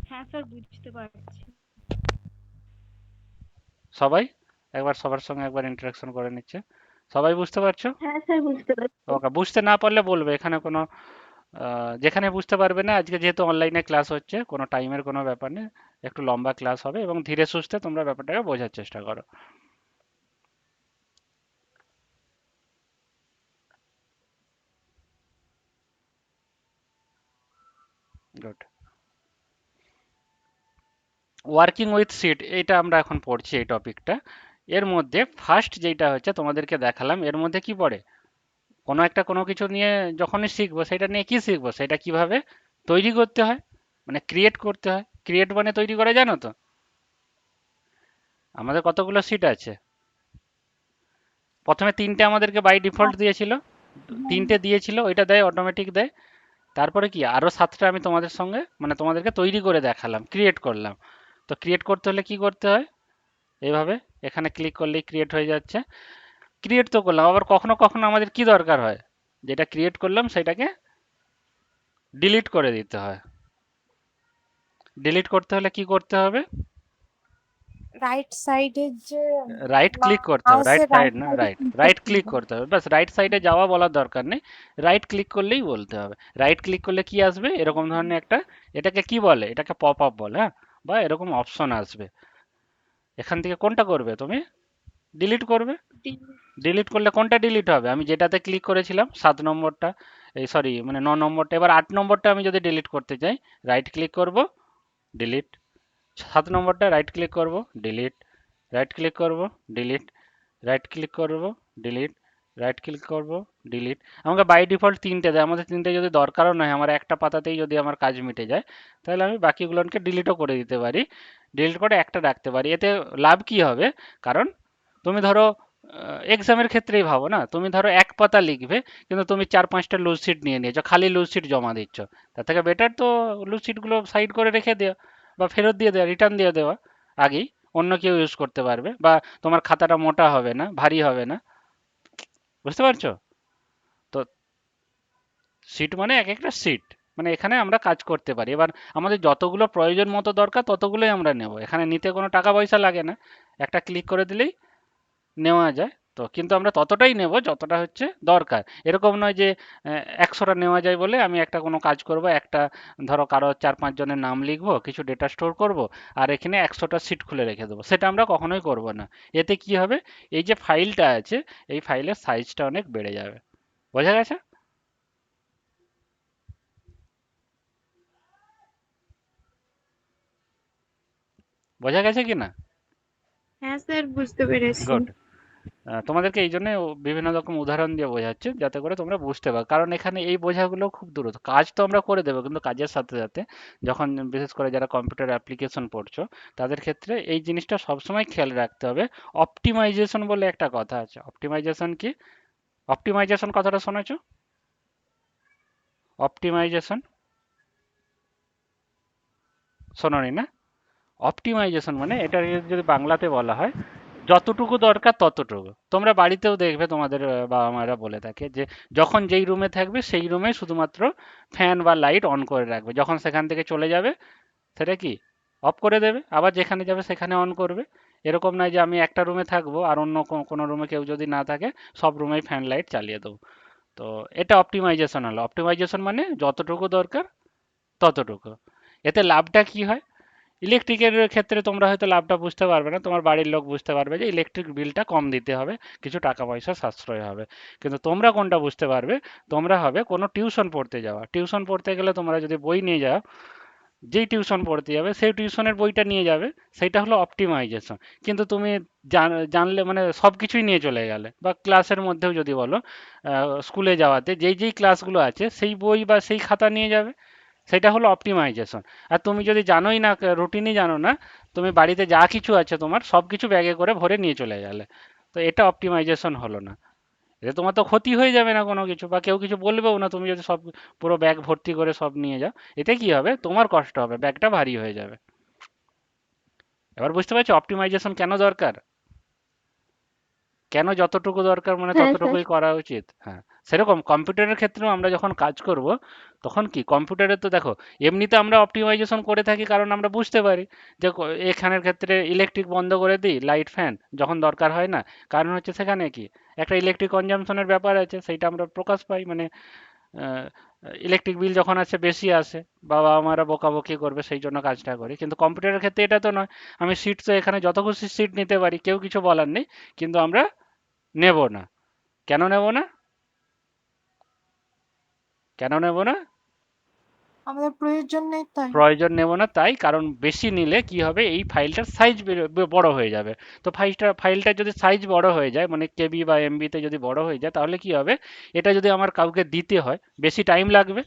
Speaker 4: হ্যাঁ স্যার, বুঝতে পারছি।
Speaker 1: সবাই একবার সবার সঙ্গে একবার ইন্টারাকশন করে নিচ্ছে। সবাই বুঝতে পারছো?
Speaker 4: হ্যাঁ স্যার, বুঝতে পারছি।
Speaker 1: ওকে, বুঝতে না পারলে বলবে, এখানে কোনো যেখানে বুঝতে পারবে না, আজকে যেহেতু অনলাইনে ক্লাস হচ্ছে, কোনো টাইমের কোনো ব্যাপার নেই, একটু লম্বা ক্লাস হবে এবং ধীরে সুস্থে তোমরা ব্যাপারটাকে বোঝার চেষ্টা করো। গুড। ওয়ার্কিং উইথ সিট, এটা আমরা এখন পড়ছি এই টপিকটা। এর মধ্যে ফার্স্ট যেটা হচ্ছে তোমাদেরকে দেখালাম, এর মধ্যে কি পড়ে, কোনো একটা কোনো কিছু নিয়ে যখনই শিখবো সেটা নিয়ে কি শিখবো, সেটা কিভাবে তৈরি করতে হয়, মানে ক্রিয়েট করতে হয়। ক্রিয়েট মানে তৈরি করা, জানো তো? আমাদের কতগুলো সিট আছে? প্রথমে তিনটে আমাদেরকে বাই ডিফল্ট দিয়েছিল, তিনটে দিয়েছিল, ওইটা দেয়, অটোমেটিক দেয়। তারপরে কি আরো সাতটা আমি তোমাদের সঙ্গে মানে তোমাদেরকে তৈরি করে দেখালাম, ক্রিয়েট করলাম। তো ক্রিয়েট করতে হলে কি করতে হয়, এইভাবে এখানে ক্লিক করলেই ক্রিয়েট হয়ে যাচ্ছে। ক্রিয়েট তো করলাম, আবার কখনো কখনো আমাদের কি দরকার হয়, যেটা ক্রিয়েট করলাম সেটাকে ডিলিট করে দিতে হয়। ডিলিট করতে হলে কি করতে হবে,
Speaker 3: রাইট সাইডের যে
Speaker 1: রাইট ক্লিক করতে হবে, রাইট
Speaker 3: মাউসের
Speaker 1: সাইড
Speaker 3: রাইট
Speaker 1: না,
Speaker 3: সাইডে
Speaker 1: রাইট
Speaker 3: ক্লিক
Speaker 1: রাইট
Speaker 3: করতে
Speaker 1: ক্লিক
Speaker 3: হবে।
Speaker 1: করতে হবে, বাস রাইট সাইডে যাওয়া বলার দরকার নেই। রাইট ক্লিক করলেই বলতে হবে। রাইট ক্লিক করলে কি আসবে, এরকম ধরনের একটা, এটাকে কি বলে, এটাকে পপ আপ বলে, হ্যাঁ, বা এরকম অপশন আসবে। এখান থেকে কোনটা করবে তুমি, ডিলিট করবে। ডিলিট করলে কোনটা ডিলিট হবে, আমি যেটাতে ক্লিক করেছিলাম 7 নম্বরটা, এই সরি মানে 9 নম্বরটা, এবার 8 নম্বরটা আমি যদি ডিলিট করতে চাই, রাইট ক্লিক করব, ডিলিট। 7 নম্বরটা রাইট ক্লিক করব, ডিলিট। রাইট ক্লিক করব, ডিলিট। রাইট ক্লিক করব, ডিলিট। রাইট ক্লিক করব, ডিলিট। আমাকে বাই ডিফল্ট তিনটে দেয়, আমাদের তিনটে যদি দরকারও নয়, আমার একটা পাতাতেই যদি আমার কাজ মিটে যায়, তাহলে আমি বাকিগুলোকে ডিলিটও করে দিতে পারি, ডিলিট করে একটা রাখতে পারি। এতে লাভ কি হবে, কারণ তুমি ধরো এক্সামের ক্ষেত্রেই ভাবো না, তুমি ধরো এক পাতা লিখবে, কিন্তু তুমি 4-5টা লুজ শিট নিয়ে নিয়েছো, খালি লুজ শিট জমা দিচ্ছ। তার থেকে বেটার তো লুজ শিটগুলো সাইড করে রেখে দেওয়া, বা ফেরত দিয়ে দেওয়া, রিটার্ন দিয়ে দেওয়া আগেই, অন্য কেউ ইউজ করতে পারবে, বা তোমার খাতাটা মোটা হবে না, ভারী হবে না। বুঝতে পারছো? তো সিট মানে এক একটা সিট, মানে এখানে আমরা কাজ করতে পারি। এবার আমাদের যতগুলো প্রয়োজন মতো দরকার ততগুলোই আমরা নেব, এখানে নিতে কোনো টাকা পয়সা লাগে না, একটা ক্লিক করে দিলেই নেওয়া যায়। তো কিন্তু আমরা ততটাই নেব যতটা হচ্ছে দরকার। এরকম নয় যে 100টা নেওয়া যায় বলে আমি একটা কোনো কাজ করব, একটা ধরো কারো 4-5 জনের নাম লিখবো, কিছু ডেটা স্টোর করব, আর এখানে 100টা সিট খুলে রেখে দেবো, সেটা আমরা কখনোই করব না। এতে কি হবে, এই যে ফাইলটা আছে, এই ফাইলের সাইজটা অনেক বেড়ে যাবে। বোঝা গেছে? বোঝা গেছে কি না?
Speaker 2: হ্যাঁ স্যার, বুঝতে পেরেছি।
Speaker 1: গুড। তোমাদেরকে এই জন্য বিভিন্ন রকম উদাহরণ দিয়ে বোঝাচ্ছি, যাতে করে তোমরা বুঝতে পারো, কারণ এখানে এই বোঝাগুলো খুব দ্রুত, কাজ তো আমরা করে দেবো, কিন্তু কাজের সাথে সাথে যখন বিশেষ করে যারা কম্পিউটার অ্যাপ্লিকেশন পড়ছো, তাদের ক্ষেত্রে এই জিনিসটা সবসময় খেয়াল রাখতে হবে। অপটিমাইজেশন বলে একটা কথা আছে। অপটিমাইজেশন কি, অপটিমাইজেশন কথাটা শুনেছো? অপটিমাইজেশন শোনোনি না? অপটিমাইজেশন মানে এটা যদি বাংলাতে বলা হয়, যতটুকু দরকার ততটুকু। তোমরা বাড়িতেও দেখবে তোমাদের বাবা মায়েরা বলে থাকে যে যখন যেই রুমে থাকবে সেই রুমে শুধুমাত্র ফ্যান বা লাইট অন করে রাখবে, যখন সেখান থেকে চলে যাবে সেটা কি অফ করে দেবে, আবার যেখানে যাবে সেখানে অন করবে। এরকম নয় যে আমি একটা রুমে থাকবো আর অন্য কোনো রুমে কেউ যদি না থাকে, সব রুমেই ফ্যান লাইট চালিয়ে দেবো। তো এটা অপটিমাইজেশন হলো। অপটিমাইজেশন মানে যতটুকু দরকার ততটুকু। এতে লাভটা কি হয়, ইলেকট্রিকের ক্ষেত্রে তোমরা হয়তো লাভটা বুঝতে পারবে না, তোমার বাড়ির লোক বুঝতে পারবে যে ইলেকট্রিক বিলটা কম দিতে হবে, কিছু টাকা পয়সা সাশ্রয় হবে। কিন্তু তোমরা কোনটা বুঝতে পারবে, তোমরা হবে কোনো টিউশন পড়তে যাওয়া। টিউশন পড়তে গেলে তোমরা যদি বই নিয়ে যাও, যেই টিউশন পড়তে যাবে সেই টিউশনের বইটা নিয়ে যাবে, সেইটা হলো অপটিমাইজেশন। কিন্তু তুমি জানলে মানে সব কিছুই নিয়ে চলে গেলে, বা ক্লাসের মধ্যেও যদি বলো, স্কুলে যাওয়াতে যেই যেই ক্লাসগুলো আছে সেই বই বা সেই খাতা নিয়ে যাবে, সেটা হলো অপটিমাইজেশন। আর তুমি যদি জানোই না, রুটিনই জানো না, তুমি বাড়িতে যা কিছু আছে তোমার সব কিছু ব্যাগে করে ভরে নিয়ে চলে গেলে, তো এটা অপটিমাইজেশন হলো না। এতে তোমার তো ক্ষতি হয়ে যাবে না কোনো কিছু, বা কেউ কিছু বলবেও না তুমি যদি সব পুরো ব্যাগ ভর্তি করে সব নিয়ে যাও। এতে কি হবে, তোমার কষ্ট হবে, ব্যাগটা ভারী হয়ে যাবে। এবার বুঝতে পারছো অপটিমাইজেশন কেন দরকার, কেন যতটুকু দরকার মানে
Speaker 4: হ্যাঁ স্যার।
Speaker 1: ততটুকুই করা উচিত। হ্যাঁ, সেরকম কম্পিউটারের ক্ষেত্রেও আমরা যখন কাজ করব তখন কি কম্পিউটারে তো দেখো এমনিতে আমরা অপটিমাইজেশন করে থাকি কারণ আমরা বুঝতে পারি যে এখানের ক্ষেত্রে ইলেকট্রিক বন্ধ করে দিই, লাইট ফ্যান যখন দরকার হয় না, কারণ হচ্ছে সেখানে কি একটা ইলেকট্রিক কনজাম্পশনের ব্যাপার আছে, সেইটা আমরা প্রকাশ পাই, মানে ইলেকট্রিক বিল যখন আসে বেশি আসে, বাবা আমারা বকাবকি করবে সেই জন্য কাজটা করি। কিন্তু কম্পিউটারের ক্ষেত্রে এটা তো নয়, আমি সিট তো এখানে যত খুশি সিট নিতে পারি, কেউ কিছু বলার নেই, কিন্তু আমরা নেব না। কেন নেব না, কেন নেব না?
Speaker 3: আমাদের প্রয়োজন নেই তাই।
Speaker 1: প্রয়োজন নেব না তাই, কারণ বেশি নিলে কি হবে, এই ফাইলটার সাইজ বড় হয়ে যাবে। তো ফাইলটা যদি সাইজ বড় হয়ে যায়, মানে কেবি বা এমবিতে যদি বড় হয়ে যায়, তাহলে কি হবে, এটা যদি আমার কাউকে দিতে হয় বেশি টাইম লাগবে,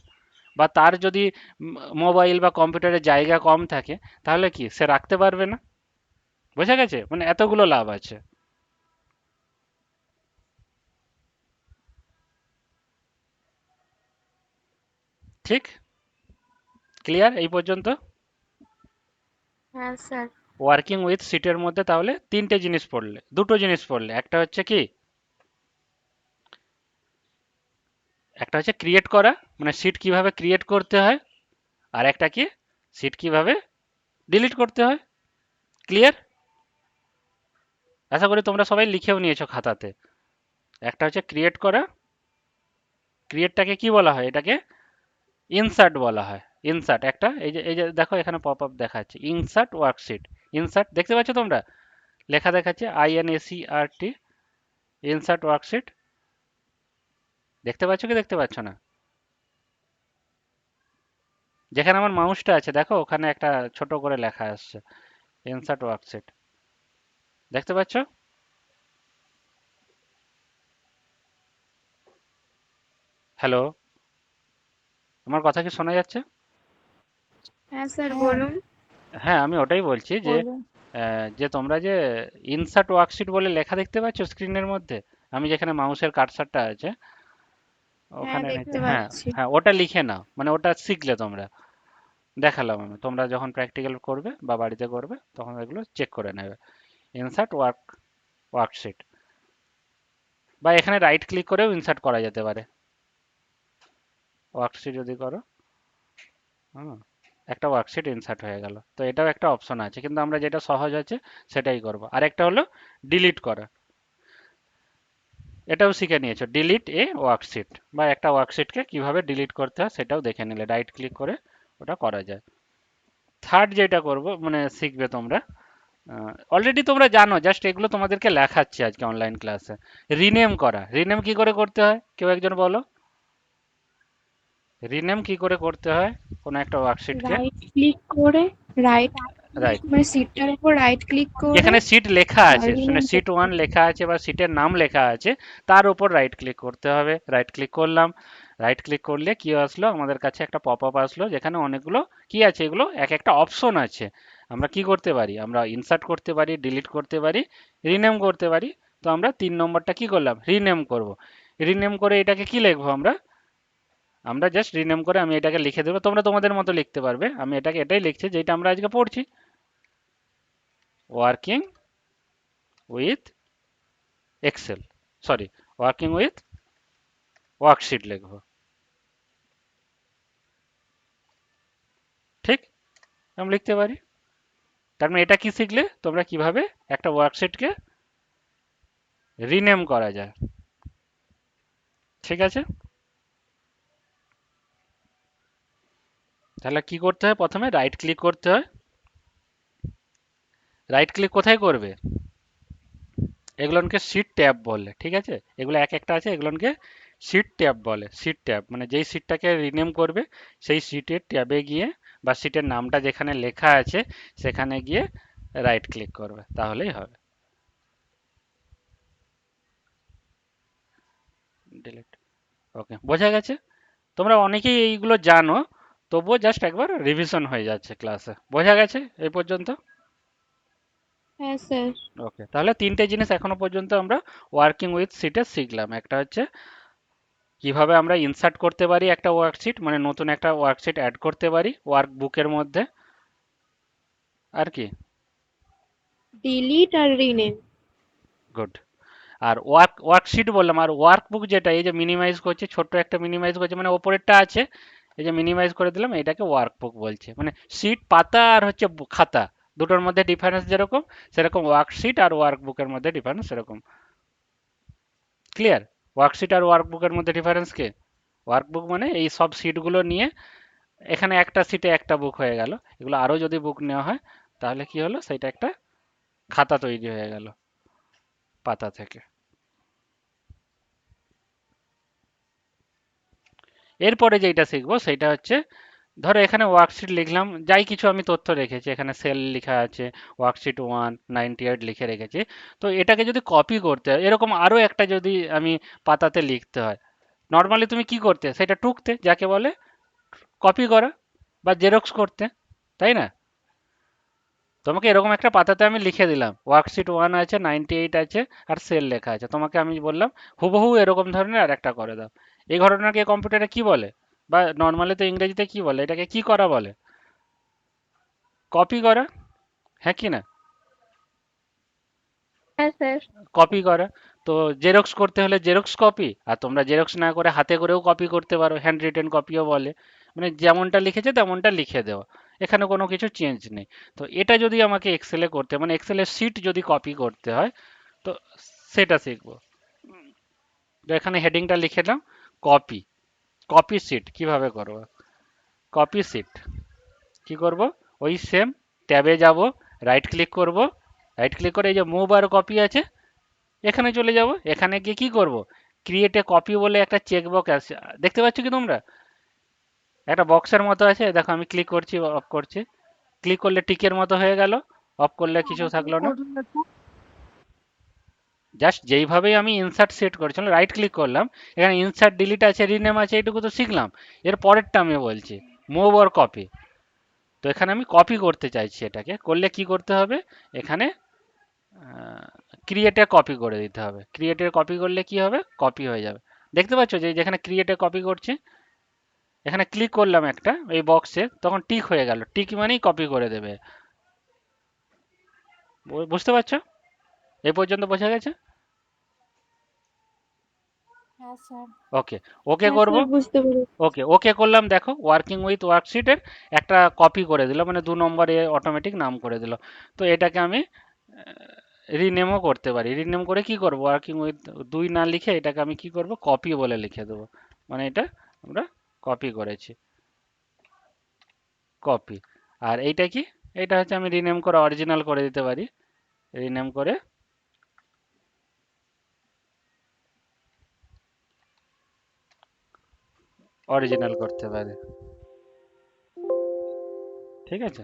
Speaker 1: বা তার যদি মোবাইল বা কম্পিউটারের জায়গা কম থাকে, তাহলে কি সে রাখতে পারবে না। বোঝা গেছে, মানে এতগুলো লাভ আছে। ঠিক, ক্লিয়ার এই পর্যন্ত?
Speaker 2: হ্যাঁ স্যার।
Speaker 1: ওয়ার্কিং উইথ সিটের মধ্যে তাহলে তিনটে জিনিস পড়লে, দুটো জিনিস পড়লে, একটা হচ্ছে কি, একটা হচ্ছে ক্রিয়েট করা, মানে সিট কিভাবে ক্রিয়েট করতে হয়, আর একটা কি, সিট কিভাবে ডিলিট করতে হয়। ক্লিয়ার? আশা করি তোমরা সবাই লিখেও নিয়েছো খাতাতে। একটা হচ্ছে ক্রিয়েট করা, ক্রিয়েটটাকে কি বলা হয়, এটাকে ইনসার্ট বলা হয়। ইনসার্ট একটা, এই যে দেখো এখানে পপ আপ দেখাচ্ছে ইনসার্ট ওয়ার্কশিট। ইনসার্ট দেখতে পাচ্ছ তোমরা, লেখা দেখাচ্ছে INSERT, ইনসার্ট ওয়ার্কশিট। দেখতে পাচ্ছ কি দেখতে পাচ্ছ না? যেখানে আমার মাউসটা আছে দেখো, ওখানে একটা ছোট করে লেখা আসছে ইনসার্ট ওয়ার্কশিট, দেখতে পাচ্ছ? হ্যালো, আমার কথা কি শোনা যাচ্ছে?
Speaker 2: হ্যাঁ স্যার
Speaker 3: হ্যাঁ,
Speaker 2: বলুন।
Speaker 1: হ্যাঁ, আমি ওটাই বলছি যে
Speaker 3: বলুন।
Speaker 1: যে তোমরা যে ইনসার্ট ওয়ার্কশিট বলে লেখা দেখতে পাচ্ছ স্ক্রিনের মধ্যে, আমি যেখানে মাউসের কার্সারটা আছে
Speaker 2: হ্যাঁ
Speaker 1: ওখানে
Speaker 2: দেখতে
Speaker 1: হ্যাঁ,
Speaker 2: পাচ্ছি।
Speaker 1: হ্যাঁ ওটা লিখে নাও, মানে ওটা শিখলে তোমরা, দেখালাম আমি, তোমরা যখন প্র্যাকটিক্যাল করবে বা বাড়িতে করবে তখন এগুলো চেক করে নেবে। ইনসার্ট ওয়ার্কশিট, বা এখানে রাইট ক্লিক করেও ইনসার্ট করা যেতে পারে। ওয়ার্কশিট যদি করো, হুম, একটা ওয়ার্কশিট ইনসার্ট হয়ে গেল। তো এটাও একটা অপশন আছে, কিন্তু আমরা যেটা সহজ আছে সেটাই করব। আর একটা হলো ডিলিট করা, এটাও শিখে নিয়েছো, ডিলিট এ ওয়ার্কশিট, বা একটা ওয়ার্কশিটকে কিভাবে ডিলিট করতে হয় সেটাও দেখে নিলে, রাইট ক্লিক করে ওটা করা যায়। থার্ড যেটা করব, মানে শিখবে তোমরা, অলরেডি তোমরা জানো, জাস্ট এগুলো তোমাদেরকে লেখাচ্ছি আজকে অনলাইন ক্লাসে। রিনেম করা, রিনেম কি করে করতে হয় কেউ একজন বলো, রিনেম কি করে করতে হয় কোনো একটা ওয়ার্কশিটকে?
Speaker 2: রাইট ক্লিক করে, রাইট
Speaker 1: রাইট,
Speaker 2: মানে সিটটার উপর রাইট ক্লিক করে
Speaker 1: যেখানে সিট লেখা আছে, মানে
Speaker 2: রিনেম
Speaker 1: সিট
Speaker 2: করতে
Speaker 1: ওয়ান
Speaker 2: হবে।
Speaker 1: লেখা আছে বা সিটের নাম লেখা আছে, তার উপর রাইট ক্লিক করতে হবে। রাইট ক্লিক করলাম, রাইট ক্লিক করলে কি আসলো, আমাদের কাছে একটা পপ আপ আসলো, যেখানে অনেকগুলো কি আছে, এগুলো এক একটা অপশন আছে। আমরা কি করতে পারি, আমরা ইনসার্ট করতে পারি, ডিলিট করতে পারি, রিনেম করতে পারি। তো আমরা 3 নম্বরটা কি করলাম, রিনেম করব। রিনেম করে এটাকে কি লিখবো আমরা, আমরা জাস্ট রিনেম করে আমি এটাকে লিখে দেবো, তোমরা তোমাদের মতো লিখতে পারবে। আমি এটাকে এটাই লিখছি যেটা আমরা আজকে পড়ছি, working with Excel, sorry, working with worksheet লিখবো। ঠিক, আমি লিখতে পারি। তার মানে এটা কি শিখলে তোমরা, কিভাবে একটা ওয়ার্কশিটকে রিনেম করা যায়। ঠিক আছে, তাহলে কি করতে হয়, প্রথমে রাইট ক্লিক করতে হয়। রাইট ক্লিক কোথায় করবে, এগুলোকে শিট ট্যাব বলে, ঠিক আছে, এগুলো এক একটা আছে, এগুলোকে শিট ট্যাব বলে। শিট ট্যাব মানে যেই শিটটাকে রিনেম করবে সেই শিটের ট্যাবে গিয়ে, বা শিটের নামটা যেখানে লেখা আছে সেখানে গিয়ে রাইট ক্লিক করবে, তাহলেই হবে। ডিলিট, ওকে, বোঝা গেছে? তোমরা অনেকেই এইগুলো জানো, তবুও জাস্ট একবার রিভিশন হয়ে যাচ্ছে ক্লাসে। বোঝা গেছে এই পর্যন্ত?
Speaker 2: হ্যাঁ স্যার।
Speaker 1: ওকে, তাহলে তিনটে জিনিস এখনো পর্যন্ত আমরা ওয়ার্কিং উইথ শিটে শিখলাম। একটা হচ্ছে কিভাবে আমরা ইনসার্ট করতে পারি একটা ওয়ার্কশিট, মানে নতুন একটা ওয়ার্কশিট অ্যাড করতে পারি ওয়ার্কবুকের মধ্যে। আর কি?
Speaker 2: ডিলিট আর রিনেম।
Speaker 1: গুড। আর ওয়ার্কশিট বললাম, আর ওয়ার্কবুক যেটা এই যে মিনিমাইজ করছে, ছোট্ট একটা মিনিমাইজ করছে, মানে ওপরেরটা আছে, এই যে মিনিমাইজ করে দিলাম, এটাকে ওয়ার্কবুক বলছে। মানে শিট পাতা আর হচ্ছে খাতা, দুটোর মধ্যে ডিফারেন্স যেরকম, সেরকম ওয়ার্কশিট আর ওয়ার্কবুকের মধ্যে ডিফারেন্স সেরকম। ক্লিয়ার? ওয়ার্কশিট আর ওয়ার্কবুকের মধ্যে ডিফারেন্স কি? ওয়ার্কবুক মানে এই সব শিটগুলো নিয়ে এখানে একটা শিটে একটা বুক হয়ে গেল, এগুলো আরো যদি বুক নেওয়া হয় তাহলে কি হলো, সেটা একটা খাতা তৈরি হয়ে গেল পাতা থেকে। এরপরে যেটা শিখবো সেটা হচ্ছে, ধরো এখানে ওয়ার্কশিট লিখলাম, যাই কিছু আমি তথ্য রেখেছি, এখানে সেল লেখা আছে, ওয়ার্কশিট 198 লিখে রেখেছি। তো এটাকে যদি কপি করতে হয়, এরকম আরো একটা যদি আমি পাতাতে লিখতে হয়, নর্মালি তুমি কি করতে, সেটা টুকতে, যাকে বলে কপি করা বা জেরক্স করতে, তাই না? তোমাকে এরকম একটা পাতাতে আমি লিখে দিলাম ওয়ার্কশিট 1 আছে, 98 আছে, আর সেল লেখা আছে। তোমাকে আমি বললাম হুবহু এরকম ধরনের আর একটা করে দাও। এই ঘটনাকে কম্পিউটারে কি বলে, বা নর্মালি তো ইংরেজিতে কি বলে, এটাকে কি করা বলে? কপি করা, হ্যাঁ কি না?
Speaker 4: হ্যাঁ স্যার।
Speaker 1: কপি করা। তো জেরক্স করতে হলে জেরক্স কপি, আর তোমরা জেরক্স না করে হাতে করেও কপি করতে পারো, হ্যান্ড রিটেন কপিও বলে। মানে যেমনটা লিখেছে তেমনটা লিখে দেওয়া, এখানে কোনো কিছু চেঞ্জ নেই। তো এটা যদি আমাকে এক্সেলে করতে, মানে এক্সেলের শিট যদি কপি করতে হয়, তো সেটা শিখবো। তো এখানে হেডিংটা লিখে দাও কপি। কপি শিট কিভাবে করব? কপি শিট কি করব? ওই সেম ট্যাবে যাব, রাইট ক্লিক করব, রাইট ক্লিক করে এই যে মুভ আর কপি আছে, এখানে চলে যাব। এখানে গিয়ে কি করব? ক্রিয়েট এ কপি বলে একটা চেক বক্স আছে, দেখতে পাচ্ছ কি তোমরা? একটা বক্সের মতো আছে, দেখো আমি ক্লিক করছি, অফ করছি, ক্লিক করলে টিকের মতো হয়ে গেল, অফ করলে কিছু
Speaker 3: আমাকে
Speaker 1: থাকলো না।
Speaker 3: করুন তো।
Speaker 1: জাস্ট যেইভাবে আমি ইনসার্ট সেট করেছিলাম, রাইট ক্লিক করলাম, এখানে ইনসার্ট ডিলিট আছে, রিনেম আছে, এইটুকু তো শিখলাম। এর পরেরটা আমি বলছি মুভ অর কপি। তো এখানে আমি কপি করতে চাইছি, এটাকে করলে কি করতে হবে? এখানে ক্রিয়েটে কপি করে দিতে হবে। ক্রিয়েটে কপি করলে কি হবে? কপি হয়ে যাবে। দেখতে পাচ্ছ যে যেখানে ক্রিয়েটে কপি করছি, এখানে ক্লিক করলাম একটা এই বক্সে, তখন টিক হয়ে গেল, টিক মানেই কপি করে দেবে। বুঝতে পারছো? এই পর্যন্ত বোঝা গেছে?
Speaker 3: হ্যাঁ স্যার।
Speaker 1: ওকে, ওকে
Speaker 2: হ্যাঁ
Speaker 1: করব।
Speaker 2: স্যার, বুঝতে পেরেছি।
Speaker 1: ওকে, ওকে করলাম, দেখো ওয়ার্কিং উইথ ওয়ার্কশিটের একটা কপি করে দিল, মানে 2 নম্বরে অটোমেটিক নাম করে দিল। তো এটাকে আমি রিনেমও করতে পারি। রিনেম করে কি করব? ওয়ার্কিং উইথ 2 না লিখে এটাকে আমি কি করব? কপি বলে লিখে দেবো। মানে এটা আমরা কপি করেছি, কপি। আর এইটা কি? এটা হচ্ছে আমি রিনেম করে অরিজিনাল করে দিতে পারি, রিনেম করে অরিজিনাল করতে পারি। ঠিক আছে,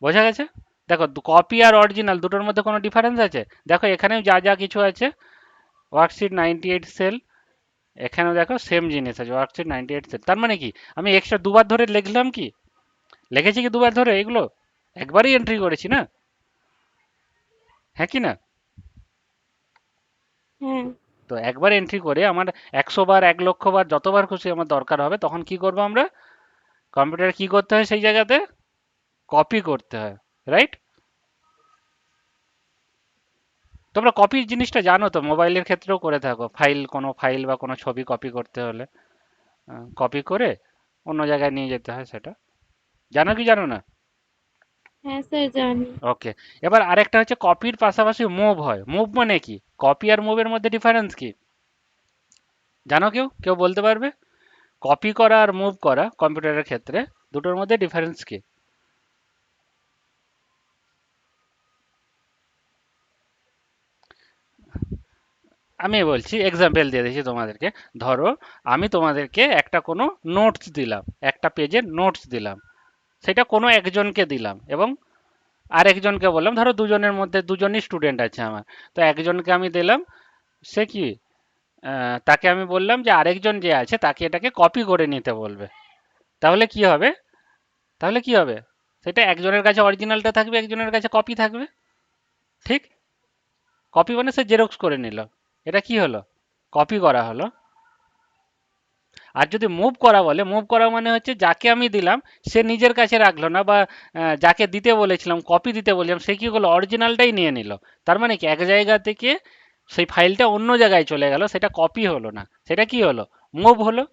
Speaker 1: বোঝা গেছে? দেখো কপি আর অরিজিনাল দুটোর মধ্যে কোনো ডিফারেন্স আছে? দেখো এখানেও যা যা কিছু আছে, ওয়ার্কশিট 98 সেল, এখানেও দেখো সেম জিনিস আছে, ওয়ার্কশিট 98 সেল। তার মানে কি আমি এক্সট্রা দুবার ধরে লিখলাম, কি লিখেছি কি দুবার ধরে? এগুলো একবারই এন্ট্রি করেছি না, হ্যাঁ কি না?
Speaker 2: হ্যাঁ।
Speaker 1: তো একবার এন্ট্রি করে আমার 100 বার, 1,00,000 বার, যতবার খুশি আমার দরকার হবে, তখন কি করব আমরা? কম্পিউটারে কি করতে হয় সেই জায়গাতে? কপি করতে হয়, রাইট? তোমরা কপির জিনিসটা জানো তো, মোবাইলের ক্ষেত্রেও করে থাকো, ফাইল, কোনো ফাইল বা কোনো ছবি কপি করতে হলে কপি করে অন্য জায়গায় নিয়ে যেতে হয়, সেটা জানো কি জানো না?
Speaker 2: হ্যাঁ স্যার, জানি।
Speaker 1: ওকে, এবার আরেকটা হচ্ছে কপির পাশাপাশি মুভ হয়। মুভ মানে কি? কপি আর মুভের মধ্যে ডিফারেন্স কি জানো? কেউ কেউ বলতে পারবে? কপি করা আর মুভ করা কম্পিউটারের ক্ষেত্রে, দুটোর মধ্যে ডিফারেন্স কি? আমি বলছি, এক্সাম্পল দিয়ে দিচ্ছি তোমাদেরকে। ধরো আমি তোমাদেরকে একটা কোনো নোটস দিলাম, একটা পেজের নোটস দিলাম, সেটা কোনো একজনকে দিলাম, এবং আরেকজনকে বললাম, ধরো দুজনের মধ্যে দুজনই স্টুডেন্ট আছে আমার, তো একজনকে আমি দিলাম, সে কি তাকে আমি বললাম যে আরেকজন যে আছে তাকে এটাকে কপি করে নিতে বলবে। তাহলে কি হবে? তাহলে কি হবে? সেটা একজনের কাছে অরিজিনালটা থাকবে, একজনের কাছে কপি থাকবে। ঠিক? কপি মানে সে জেরক্স করে নিল। এটা কি হলো? কপি করা হলো। আর যদি মুভ করা বলে, মুভ করা মানে হচ্ছে যাকে আমি দিলাম সে নিজের কাছে রাখলো না, বা যাকে দিতে বলেছিলাম, কপি দিতে বললাম, সে কি করলো? অরিজিনালটাই নিয়ে নিল। তার মানে কি, এক জায়গা থেকে সেই ফাইলটা অন্য জায়গায় চলে গেল, সেটা কপি হলো না, সেটা কি হলো? মুভ হলো।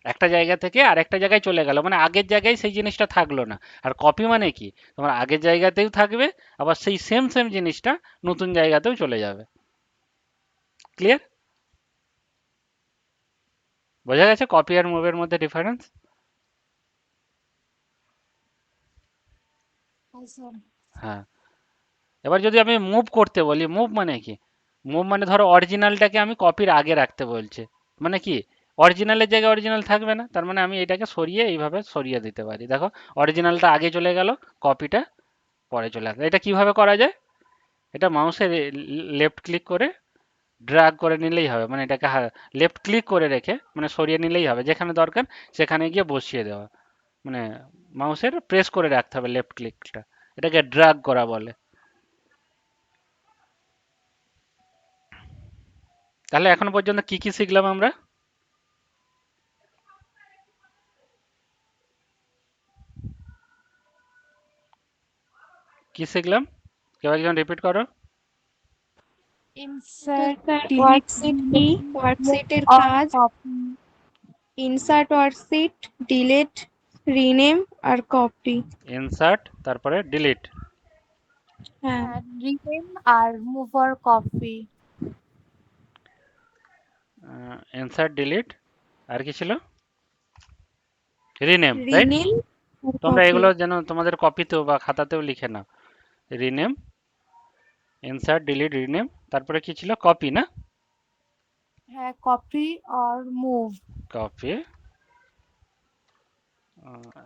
Speaker 1: একটা জায়গা থেকে আরেকটা জায়গায় চলে গেল, মানে আগের জায়গায় সেই জিনিসটা থাকলো না। আর কপি মানে কি, তোমার আগের জায়গাতেও থাকবে, আবার সেই সেম সেম জিনিসটা নতুন জায়গাতেও চলে যাবে। ক্লিয়ার? বোঝা গেছে কপি আর মুভের মধ্যে ডিফারেন্স?
Speaker 3: হ্যাঁ স্যার।
Speaker 1: হ্যাঁ। এবার যদি আমি মুভ করতে বলি, মুভ মানে কি? মুভ মানে ধরো অরিজিনালটাকে আমি কপির আগে রাখতে বলছি। মানে কি, অরিজিনালের জায়গায় অরিজিনাল থাকবে না, তার মানে আমি এটাকে সরিয়ে এইভাবে সরিয়ে দিতে পারি। দেখো, অরিজিনালটা আগে চলে গেল, কপিটা পরে চলে আসবে। এটা কিভাবে করা যায়? এটা মাউসের লেফট ক্লিক করে ড্র্যাগ করে নিলেই হবে, মানে এটাকে লেফট ক্লিক করে রেখে মানে সরিয়ে নিলেই হবে, যেখানে দরকার সেখানে গিয়ে বসিয়ে দেওয়া। মানে মাউসের প্রেস করে রাখতে হবে লেফট ক্লিকটা, এটাকে ড্র্যাগ করা বলে। তাহলে এখনো পর্যন্ত কি কি শিখলাম আমরা? কি শিখলাম? কেউ একজন রিপিট করো।
Speaker 2: তো
Speaker 3: ইনসার্ট,
Speaker 2: স্যার
Speaker 3: ডিলিট,
Speaker 2: ওয়ার্কশিট কি? ওয়ার্কশিটের
Speaker 3: অর
Speaker 2: কাজ
Speaker 3: copy.
Speaker 2: Insert worksheet, delete, rename আর কপি।
Speaker 1: ইনসার্ট, তারপরে ডিলিট।
Speaker 2: হ্যাঁ।
Speaker 3: হ্যাঁ, রিনেম আর move or copy.
Speaker 1: Insert, delete, আর কি ছিল? Rename, right?
Speaker 2: রিনেম আর
Speaker 1: তোমরা
Speaker 2: কপি।
Speaker 1: এগুলো যেন তোমাদের কপিতেও বা খাতাতেও লিখে নাও। রিনেম, ইনসার্ট, ডিলিট, রিনেম, তারপরে কি ছিল? কপি, না?
Speaker 3: হ্যাঁ, কপি অর মুভ।
Speaker 1: কপি।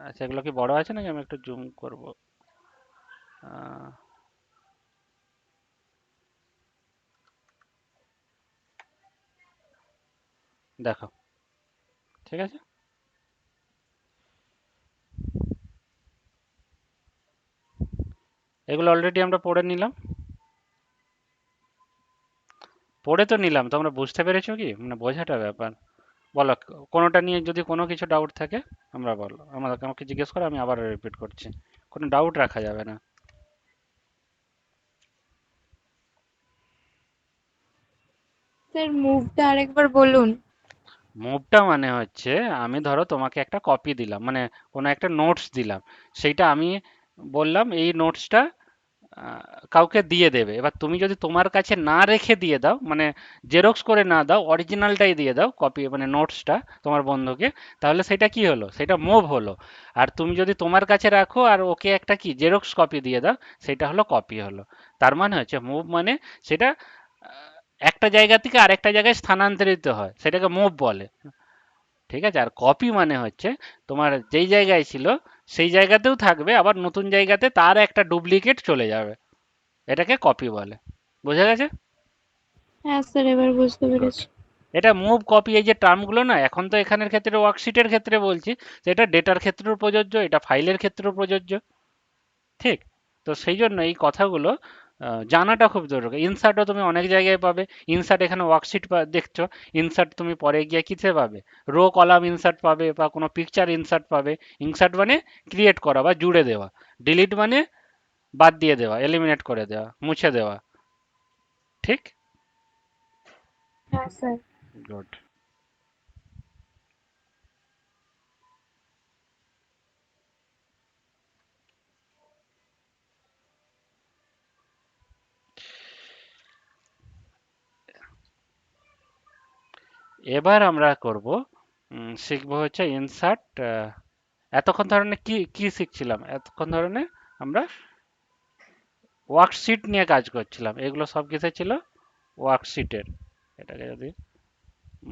Speaker 1: আচ্ছা, এগুলো কি বড় আছে নাকি আমি একটু জুম করব? আহ, দেখো, ঠিক আছে। এগুলো অলরেডি আমরা পড়ে নিলাম। পড়ে তো নিলাম, তোমরা বুঝতে পেরেছো কি? মানে বোঝাটা ব্যাপার। বলো, কোনোটা নিয়ে যদি কোনো কিছু ডাউট থাকে আমরা বলো, আমাকে জিজ্ঞেস করো, আমি আবার রিপিট করছি। কোনো ডাউট রাখা যাবে না।
Speaker 2: স্যার মুভটা আরেকবার বলুন।
Speaker 1: মুভটা মানে হচ্ছে, আমি ধরো তোমাকে একটা কপি দিলাম, মানে কোনো একটা নোটস দিলাম, সেইটা আমি বললাম এই নোটসটা কাউকে দিয়ে দেবে। এবার তুমি যদি তোমার কাছে না রেখে দিয়ে দাও, মানে জেরক্স করে না দাও, অরিজিনালটাই দিয়ে দাও, কপি মানে নোটসটা তোমার বন্ধুকে, তাহলে সেটা কি হলো? সেটা মুভ হলো। আর তুমি যদি তোমার কাছে রাখো আর ওকে একটা কি জেরক্স কপি দিয়ে দাও, সেটা হলো কপি হলো। তার মানে হচ্ছে মুভ মানে সেটা একটা জায়গা থেকে আরেকটা জায়গায় স্থানান্তরিত হয়, সেটাকে মুভ বলে। ঠিক আছে? আর কপি মানে হচ্ছে তোমার যেই জায়গায় ছিল সেই জায়গাতেও থাকবে, আবার নতুন জায়গাতে তার একটা ডুপ্লিকেট চলে যাবে, এটাকে কপি বলে। বোঝা গেছে?
Speaker 2: হ্যাঁ স্যার, এবার বুঝতে
Speaker 1: গুড।
Speaker 2: পেরেছি।
Speaker 1: এটা মুভ, কপি, এই যে টার্মগুলো না, এখন তো এখানের ক্ষেত্রে ওয়ার্কশিটের ক্ষেত্রে বলছি, যে এটা ডেটার ক্ষেত্রেও প্রযোজ্য, এটা ফাইলের ক্ষেত্রেও প্রযোজ্য। ঠিক? তো সেই জন্য এই কথাগুলো জানাটা খুব দরকার। ইনসার্টও তুমি অনেক জায়গায় পাবে। ইনসার্ট, এখানে ওয়ার্কশিট দেখছো, ইনসার্ট তুমি পরে গিয়ে কিসে পাবে? রো কলাম ইনসার্ট পাবে, বা কোনো পিকচার ইনসার্ট পাবে। ইনসার্ট মানে ক্রিয়েট করা বা জুড়ে দেওয়া। ডিলিট মানে বাদ দিয়ে দেওয়া, এলিমিনেট করে দেওয়া, মুছে দেওয়া। ঠিক?
Speaker 2: হ্যাঁ স্যার।
Speaker 1: গুড। এবার আমরা করব, শিখবো হচ্ছে ইনসার্ট। এতক্ষণ ধরনের কি কি শিখছিলাম? এতক্ষণ ধরনের আমরা ওয়ার্কশিট নিয়ে কাজ করছিলাম। এগুলো সব কিসে ছিল? ওয়ার্কশিটের। এটাকে যদি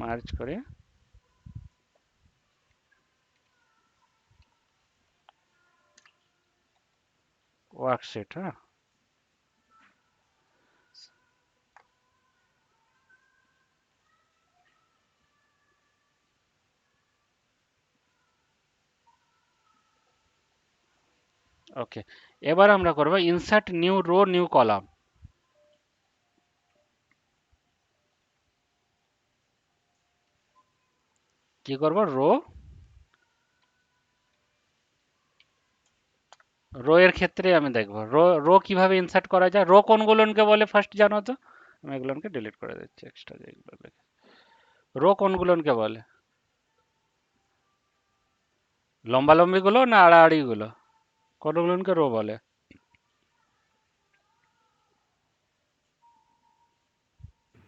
Speaker 1: মার্জ করে, ওয়ার্কশিট, হ্যাঁ। ওকে, এবার আমরা করব insert new rho new column. কি করব? রো এর ক্ষেত্রে আমি দেখব রো রো কিভাবে ইনসার্ট করা যায়। রো কোনগুলোকে বলে ফার্স্ট জানো তো? আমি এগুলোকে ডিলিট করে দিচ্ছি, এক্সট্রা যেগুলো লেখা। রো কোনগুলোকে বলে? লম্বালম্বি গুলো না আড়াআড়ি গুলো? কোনগুলোকে রো বলে?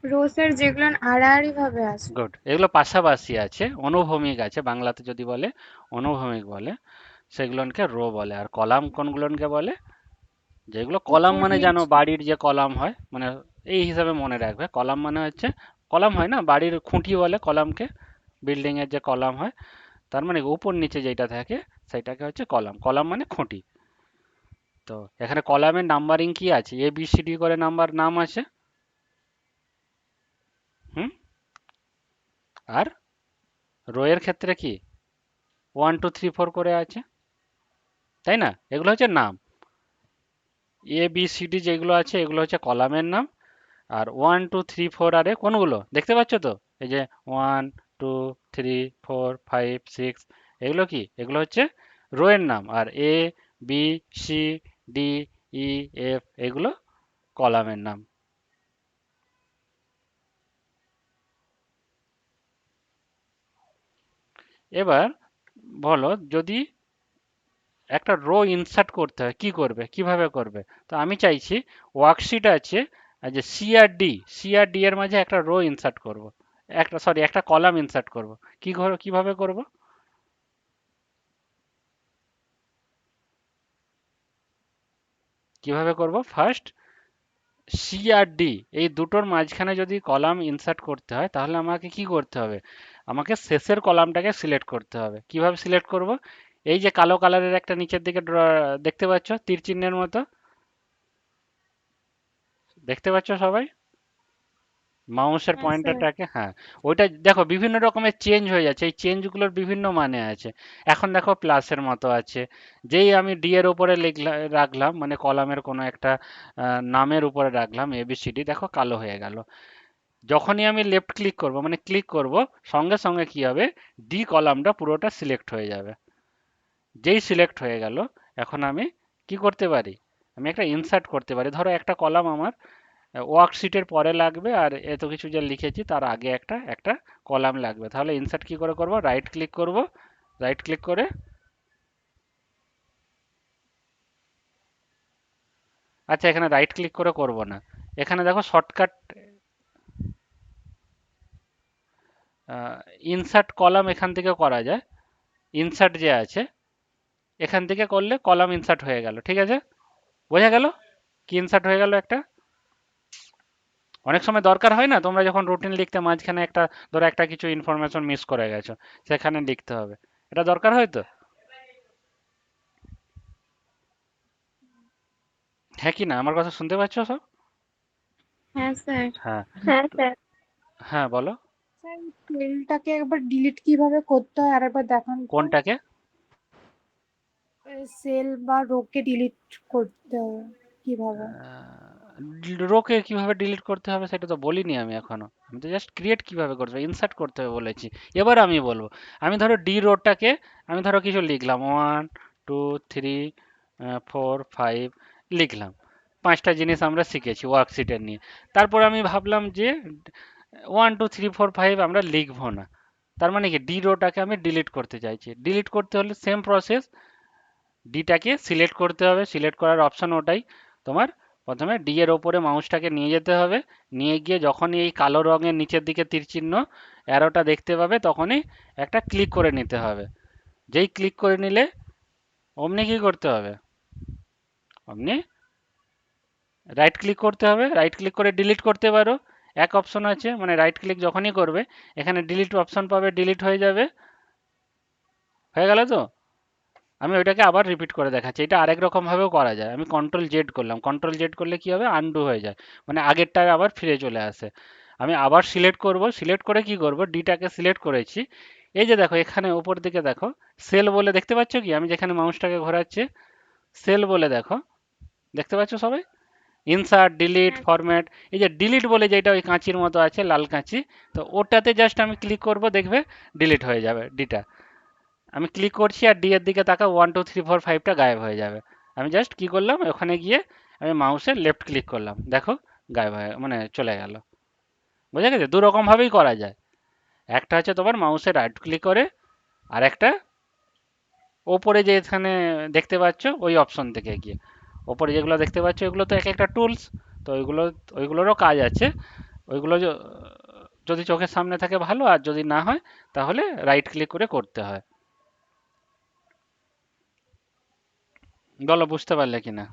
Speaker 2: রো স্যার যেগুলো আড়াআড়ি ভাবে আছে।
Speaker 1: গুড, এগুলো পাশাপাশি আছে, অনুভূমিক আছে, বাংলাতে যদি বলে অনুভূমিক বলে, সেগুলোকে রো বলে। আর কলাম কোনগুলোকে বলে? যেগুলো কলাম
Speaker 2: উপর
Speaker 1: মানে জানো
Speaker 2: নিচ।
Speaker 1: বাড়ির যে কলাম হয়, মানে এই হিসাবে মনে রাখবে। কলাম মানে হচ্ছে, কলাম হয় না বাড়ির খুঁটি বলে কলামকে, বিল্ডিং এর যে কলাম হয়, তার মানে উপর নিচে যেটা থাকে সেটাকে হচ্ছে কলাম। কলাম মানে খুঁটি। তো এখানে কলামের নাম্বারিং কি আছে? এ বি সি ডি করে নাম আছে। হুম। আর রো এর ক্ষেত্রে কি 1 2 3 4 করে আছে, তাই না? এগুলো হচ্ছে নাম। এ বি সি ডি যেগুলো আছে এগুলো হচ্ছে কলামের নাম। আর 1 2 3 4 আরে কোনগুলো দেখতে পাচ্ছ তো? এই যে 1 2 3 4 5 6, এগুলো কি? এগুলো হচ্ছে রো এর নাম। আর A B C D E F এগুলো কলামের নাম। এবার বলো, যদি একটা রো ইনসার্ট করতে হয় কি করবে, কিভাবে করবে? তো আমি চাইছি ওয়ার্কশিট আছে, আর যে সি আর ডি, সি আর ডি এর মাঝে একটা রো ইনসার্ট করব, একটা কলাম ইনসার্ট করব। কিভাবে করব? কিভাবে করব? ফার্স্ট সি আর ডি এই দুটোর মাঝখানে যদি কলাম ইনসার্ট করতে হয় তাহলে আমাকে কি করতে হবে? আমাকে শেষের কলামটাকে সিলেক্ট করতে হবে। কিভাবে সিলেক্ট করব? এই যে কালো কালারের একটা নিচের দিকে দেখতে পাচ্ছ তীর চিহ্নের মতো, দেখতে পাচ্ছ সবাই মাউসের
Speaker 2: হ্যাঁ স্যার।
Speaker 1: পয়েন্টারটাকে? হ্যাঁ, ওইটা দেখো বিভিন্ন রকমের চেঞ্জ হয়ে যাচ্ছে, এই চেঞ্জগুলোর বিভিন্ন মানে আছে। এখন দেখো প্লাসের মতো আছে। যেই আমি ডি এর উপরে রাখলাম, মানে কলামের কোনো একটা নামের উপরে রাখলাম এবিসিডি, দেখো কালো হয়ে গেল। যখনই আমি লেফট ক্লিক করব, মানে ক্লিক করব, সঙ্গে সঙ্গে কি হবে? ডি কলামটা পুরোটা সিলেক্ট হয়ে যাবে। যেই সিলেক্ট হয়ে গেল, এখন আমি কি করতে পারি? আমি একটা ইনসার্ট করতে পারি। ধরো একটা কলাম আমার ওয়ার্কশিটের পরে লাগবে, আর এত কিছু যা লিখেছি তার আগে একটা একটা কলাম লাগবে। তাহলে ইনসার্ট কি করে করব? রাইট ক্লিক করব, রাইট ক্লিক করে, আচ্ছা এখানে রাইট ক্লিক করে করব না, এখানে দেখো শর্টকাট ইনসার্ট কলাম এখান থেকে করা যায়। ইনসার্ট যে আছে এখান থেকে করলে কলাম ইনসার্ট হয়ে গেল। ঠিক আছে, বোঝা গেল কি ইনসার্ট হয়ে গেল একটা? অনেক সময় দরকার হয় না, তোমরা যখন রুটিন লিখতে মাঝখানে একটা, ধরো একটা কিছু ইনফরমেশন মিস করে গেছো, সেখানে লিখতে হবে, এটা দরকার হয় তো? হ্যাঁ কি না, আমার কথা শুনতে পাচ্ছ সব?
Speaker 2: হ্যাঁ স্যার।
Speaker 1: হ্যাঁ।
Speaker 4: হ্যাঁ স্যার।
Speaker 1: হ্যাঁ বলো।
Speaker 3: স্যার সেলটাকে একবার ডিলিট কিভাবে করতে হয় আরেকবার দেখান তো।
Speaker 1: কোনটাকে?
Speaker 3: সেল বা রোকে ডিলিট করতে হয় কিভাবে?
Speaker 1: রোকে কিভাবে ডিলিট করতে হবে সেটা তো বলিনি আমি এখনো। আমি তো জাস্ট ক্রিয়েট কিভাবে করতে হবে, ইনসার্ট করতে হবে বলেছি। এবার আমি বলবো, আমি ধরো ডি রোডটাকে, আমি ধরো কিছু লিখলাম 1 2 3 4 5 লিখলাম। পাঁচটা জিনিস আমরা শিখেছি ওয়ার্কশিটের নিয়ে। তারপর আমি ভাবলাম যে 1 2 3 4 5 আমরা লিখবো না। তার মানে কি ডি রোটাকে আমি ডিলিট করতে চাইছি। ডিলিট করতে হলে সেম প্রসেস, ডিটাকে সিলেক্ট করতে হবে। সিলেক্ট করার অপশন ওটাই তোমার, প্রথমে ডি এর ওপরে মাউসটাকে নিয়ে যেতে হবে। নিয়ে গিয়ে যখনই এই কালো রঙের নিচের দিকে তীর চিহ্ন অ্যারোটা দেখতে পাবে তখনই একটা ক্লিক করে নিতে হবে। যেই ক্লিক করে নিলে অমনি কি করতে হবে? অমনি রাইট ক্লিক করতে হবে। রাইট ক্লিক করে ডিলিট করতে পারো। এক অপশন আছে, মানে রাইট ক্লিক যখনই করবে এখানে ডিলিট অপশন পাবে, ডিলিট হয়ে যাবে। হয়ে গেল তো? আমি ওইটাকে আবার রিপিট করে দেখাচ্ছি, এটা আরেক রকম ভাবেও করা যায়। আমি কন্ট্রোল জেড করলাম, কন্ট্রোল জেড করলে কি হবে? আনডু হয়ে যায়, মানে আগেরটা আবার ফিরে চলে আসে। আমি আবার সিলেক্ট করব, সিলেক্ট করে কি করব? ডিটাকে সিলেক্ট করেছি। এই যে দেখো এখানে উপর দিকে দেখো সেল বলে দেখতে পাচ্ছ কি? আমি যেখানে মাউসটাকে ঘোরাচ্ছি সেল বলে দেখো, দেখতে পাচ্ছ সবাই? ইনসার্ট, ডিলিট,
Speaker 2: হ্যাঁ
Speaker 1: ফরম্যাট। এই যে ডিলিট বলে যেটা ওই কাঁচির মতো আছে, লাল কাঁচি, তো ওটাতে জাস্ট আমি ক্লিক করব, দেখবে ডিলিট হয়ে যাবে ডিটা। আমি ক্লিক করছি আর ডি এর দিকে তাকা, 1 2 3 4 5টা গায়েব হয়ে যাবে। আমি জাস্ট কি করলাম, ওখানে গিয়ে আমি মাউসের লেফট ক্লিক করলাম, দেখো গায়েব হয়ে মানে চলে গেল। বুঝা গেছে? দু রকম ভাবেই করা যায়। একটা হচ্ছে তোমার মাউসে রাইট ক্লিক করে, আর একটা ওপরে যে এখানে দেখতে পাচ্ছ ওই অপশন থেকে গিয়ে। ওপরে যেগুলো দেখতে পাচ্ছ এগুলো তো এক একটা টুলস, তো ওইগুলোরও কাজ আছে। ওইগুলো যদি চোখের সামনে থাকে ভালো, আর যদি না হয় তাহলে রাইট ক্লিক করে করতে হয়। বলো বুঝতে পারলে কিনা?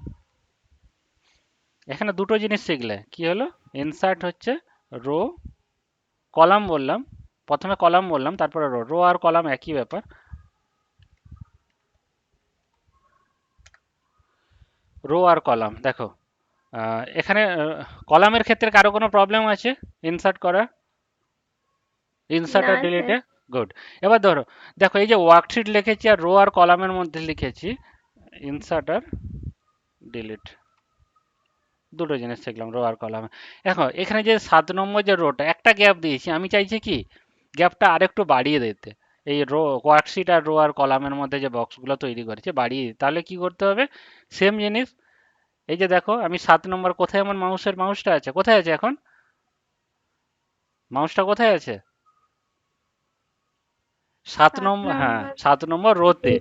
Speaker 1: এখানে দুটো জিনিস শিখলে কি হলো, ইনসার্ট হচ্ছে রো, কলাম বললাম, প্রথমে কলাম বললাম তারপরে রো, রো আর কলাম একই ব্যাপার। রো আর কলাম দেখো, এখানে কলামের ক্ষেত্রে কারো কোনো প্রবলেম আছে ইনসার্ট করা, ইনসার্ট
Speaker 2: না
Speaker 1: আর
Speaker 2: স্যার।
Speaker 1: ডিলিটে? গুড। এবার ধরো, দেখো এই যে ওয়ার্কশিট লিখেছি আর রো আর কলামের মধ্যে লিখেছি ইনসার্ট আর ডিলিট, দুটো জিনিস শিখলাম রো আর কলামে। এখন এখানে যে 7 নম্বর যে রোটা একটা গ্যাপ দিয়েছি, আমি চাইছি কি গ্যাপটা আরেকটু বাড়িয়ে দিতে। এই রো ওয়ার্কশিট আর রো আর কলামের মধ্যে যে বক্সগুলো তৈরি করেছে বাড়িয়ে দিতে। তাহলে কি করতে হবে, সেম জিনিস। এই যে দেখো আমি 7 নম্বর, কোথায় আমার মাউসটা আছে, কোথায় আছে এখন মাউসটা, কোথায় আছে? সাত
Speaker 2: সাত
Speaker 1: নম্বর, হ্যাঁ
Speaker 2: নম্বর
Speaker 1: 7 নম্বর রোতে।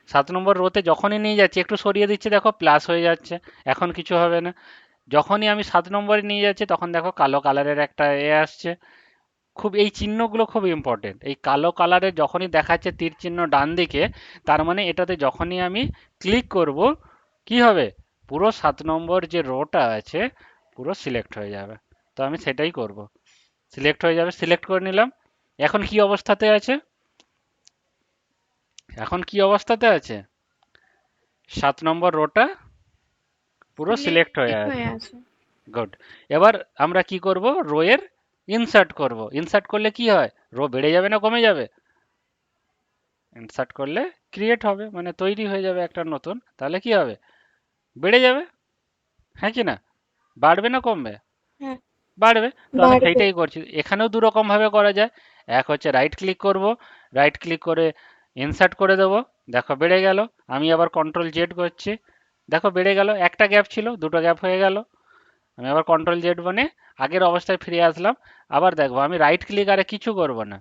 Speaker 1: 7 নম্বর রোতে যখনই নিয়ে যাচ্ছি একটু সরিয়ে দিচ্ছি, দেখো প্লাস হয়ে যাচ্ছে, এখন কিছু হবে না। যখনই আমি 7 নম্বরে নিয়ে যাচ্ছি তখন দেখো কালো কালারের একটা আসছে। খুব এই চিহ্নগুলো খুব ইম্পর্টেন্ট। এই কালো কালারের যখনই দেখাচ্ছে তীর চিহ্ন ডান দিকে, তার মানে এটাতে যখনই আমি ক্লিক করব কি হবে, পুরো 7 নম্বর যে রোটা আছে পুরো সিলেক্ট হয়ে যাবে। তো আমি সেটাই করব, সিলেক্ট হয়ে যাবে, সিলেক্ট করে নিলাম। এখন কি অবস্থাতে আছে, এখন কি অবস্থাতে আছে, 7 নম্বর রোটা পুরো সিলেক্ট হয়ে
Speaker 2: সিলেক্ট
Speaker 1: আছে।
Speaker 2: হয়ে আছে।
Speaker 1: গুড। এবার আমরা কি করব, রো এর ইনসার্ট করব। ইনসার্ট করলে কি হয়, রো বেড়ে যাবে না কমে যাবে? ইনসার্ট করলে ক্রিয়েট হবে, মানে তৈরি হয়ে যাবে একটা নতুন, তাহলে কি হবে, বেড়ে যাবে। হ্যাঁ কি না? বাড়বে না কমবে?
Speaker 2: হ্যাঁ
Speaker 1: বাড়বে। তো আমি
Speaker 2: বাড়বে।
Speaker 1: সেইটাই করছি। এখানেও দু রকম ভাবে করা যায়। এক হচ্ছে রাইট ক্লিক করব, রাইট ক্লিক করে ইনসার্ট করে দেব, দেখো বেড়ে গেল। আমি আবার কন্ট্রোল জেড করছি, দেখো বেড়ে গেল। একটা গ্যাপ ছিল, দুটো গ্যাপ হয়ে গেল। আমি আবার কন্ট্রোল জেড মানে আগের অবস্থায় ফিরে আসলাম। আবার দেখবো আমি রাইট ক্লিক আরে কিছু করব না।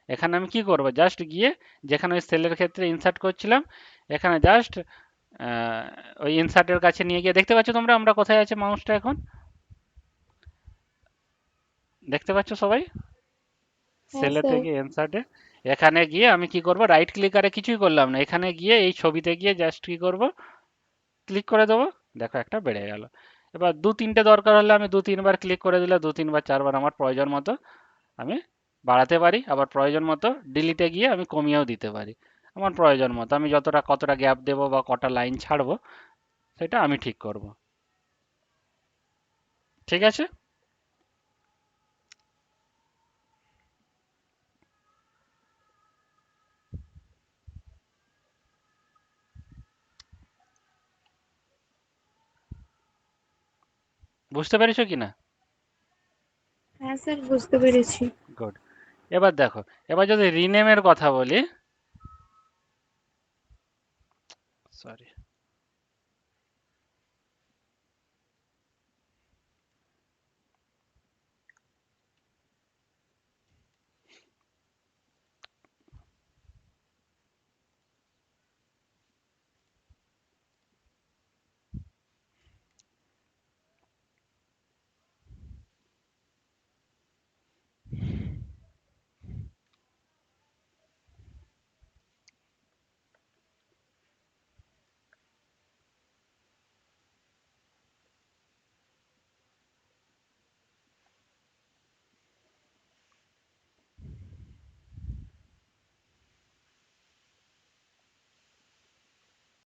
Speaker 1: এখানে আমি কি করব, জাস্ট গিয়ে যেখানে ওই সেলের ক্ষেত্রে ইনসার্ট করছিলাম, এখানে জাস্ট ওই ইনসার্টের কাছে নিয়ে গিয়ে, দেখতে পাচ্ছ তোমরা আমরা কোথায় আছে মাউসটা এখন, দেখতে পাচ্ছ সবাই?
Speaker 2: হ্যাঁ
Speaker 1: সেলে
Speaker 2: স্যার।
Speaker 1: থেকে ইনসার্টে, এখানে গিয়ে আমি কি করব, রাইট ক্লিক আরে কিছুই করলাম না, এখানে গিয়ে এই ছবিতে গিয়ে জাস্ট কি করব, ক্লিক করে দেবো, দেখো একটা বেড়ে গেল। এবার দু তিনটে দরকার হলে আমি 2 3 বার ক্লিক করে দিলে 2 3 বার 4 বার আমার প্রয়োজন মতো আমি বাড়াতে পারি। আবার প্রয়োজন মতো ডিলিটে গিয়ে আমি কমিয়েও দিতে পারি। আমার প্রয়োজন মতো আমি যতটা কতটা গ্যাপ দেবো বা কটা লাইন ছাড়বো সেটা আমি ঠিক করব। ঠিক আছে? বুঝতে পেরেছো কি না?
Speaker 2: হ্যাঁ স্যার বুঝতে পেরেছি।
Speaker 1: গুড। এবার দেখো, এবার যদি রিনেমের কথা বলি, সরি,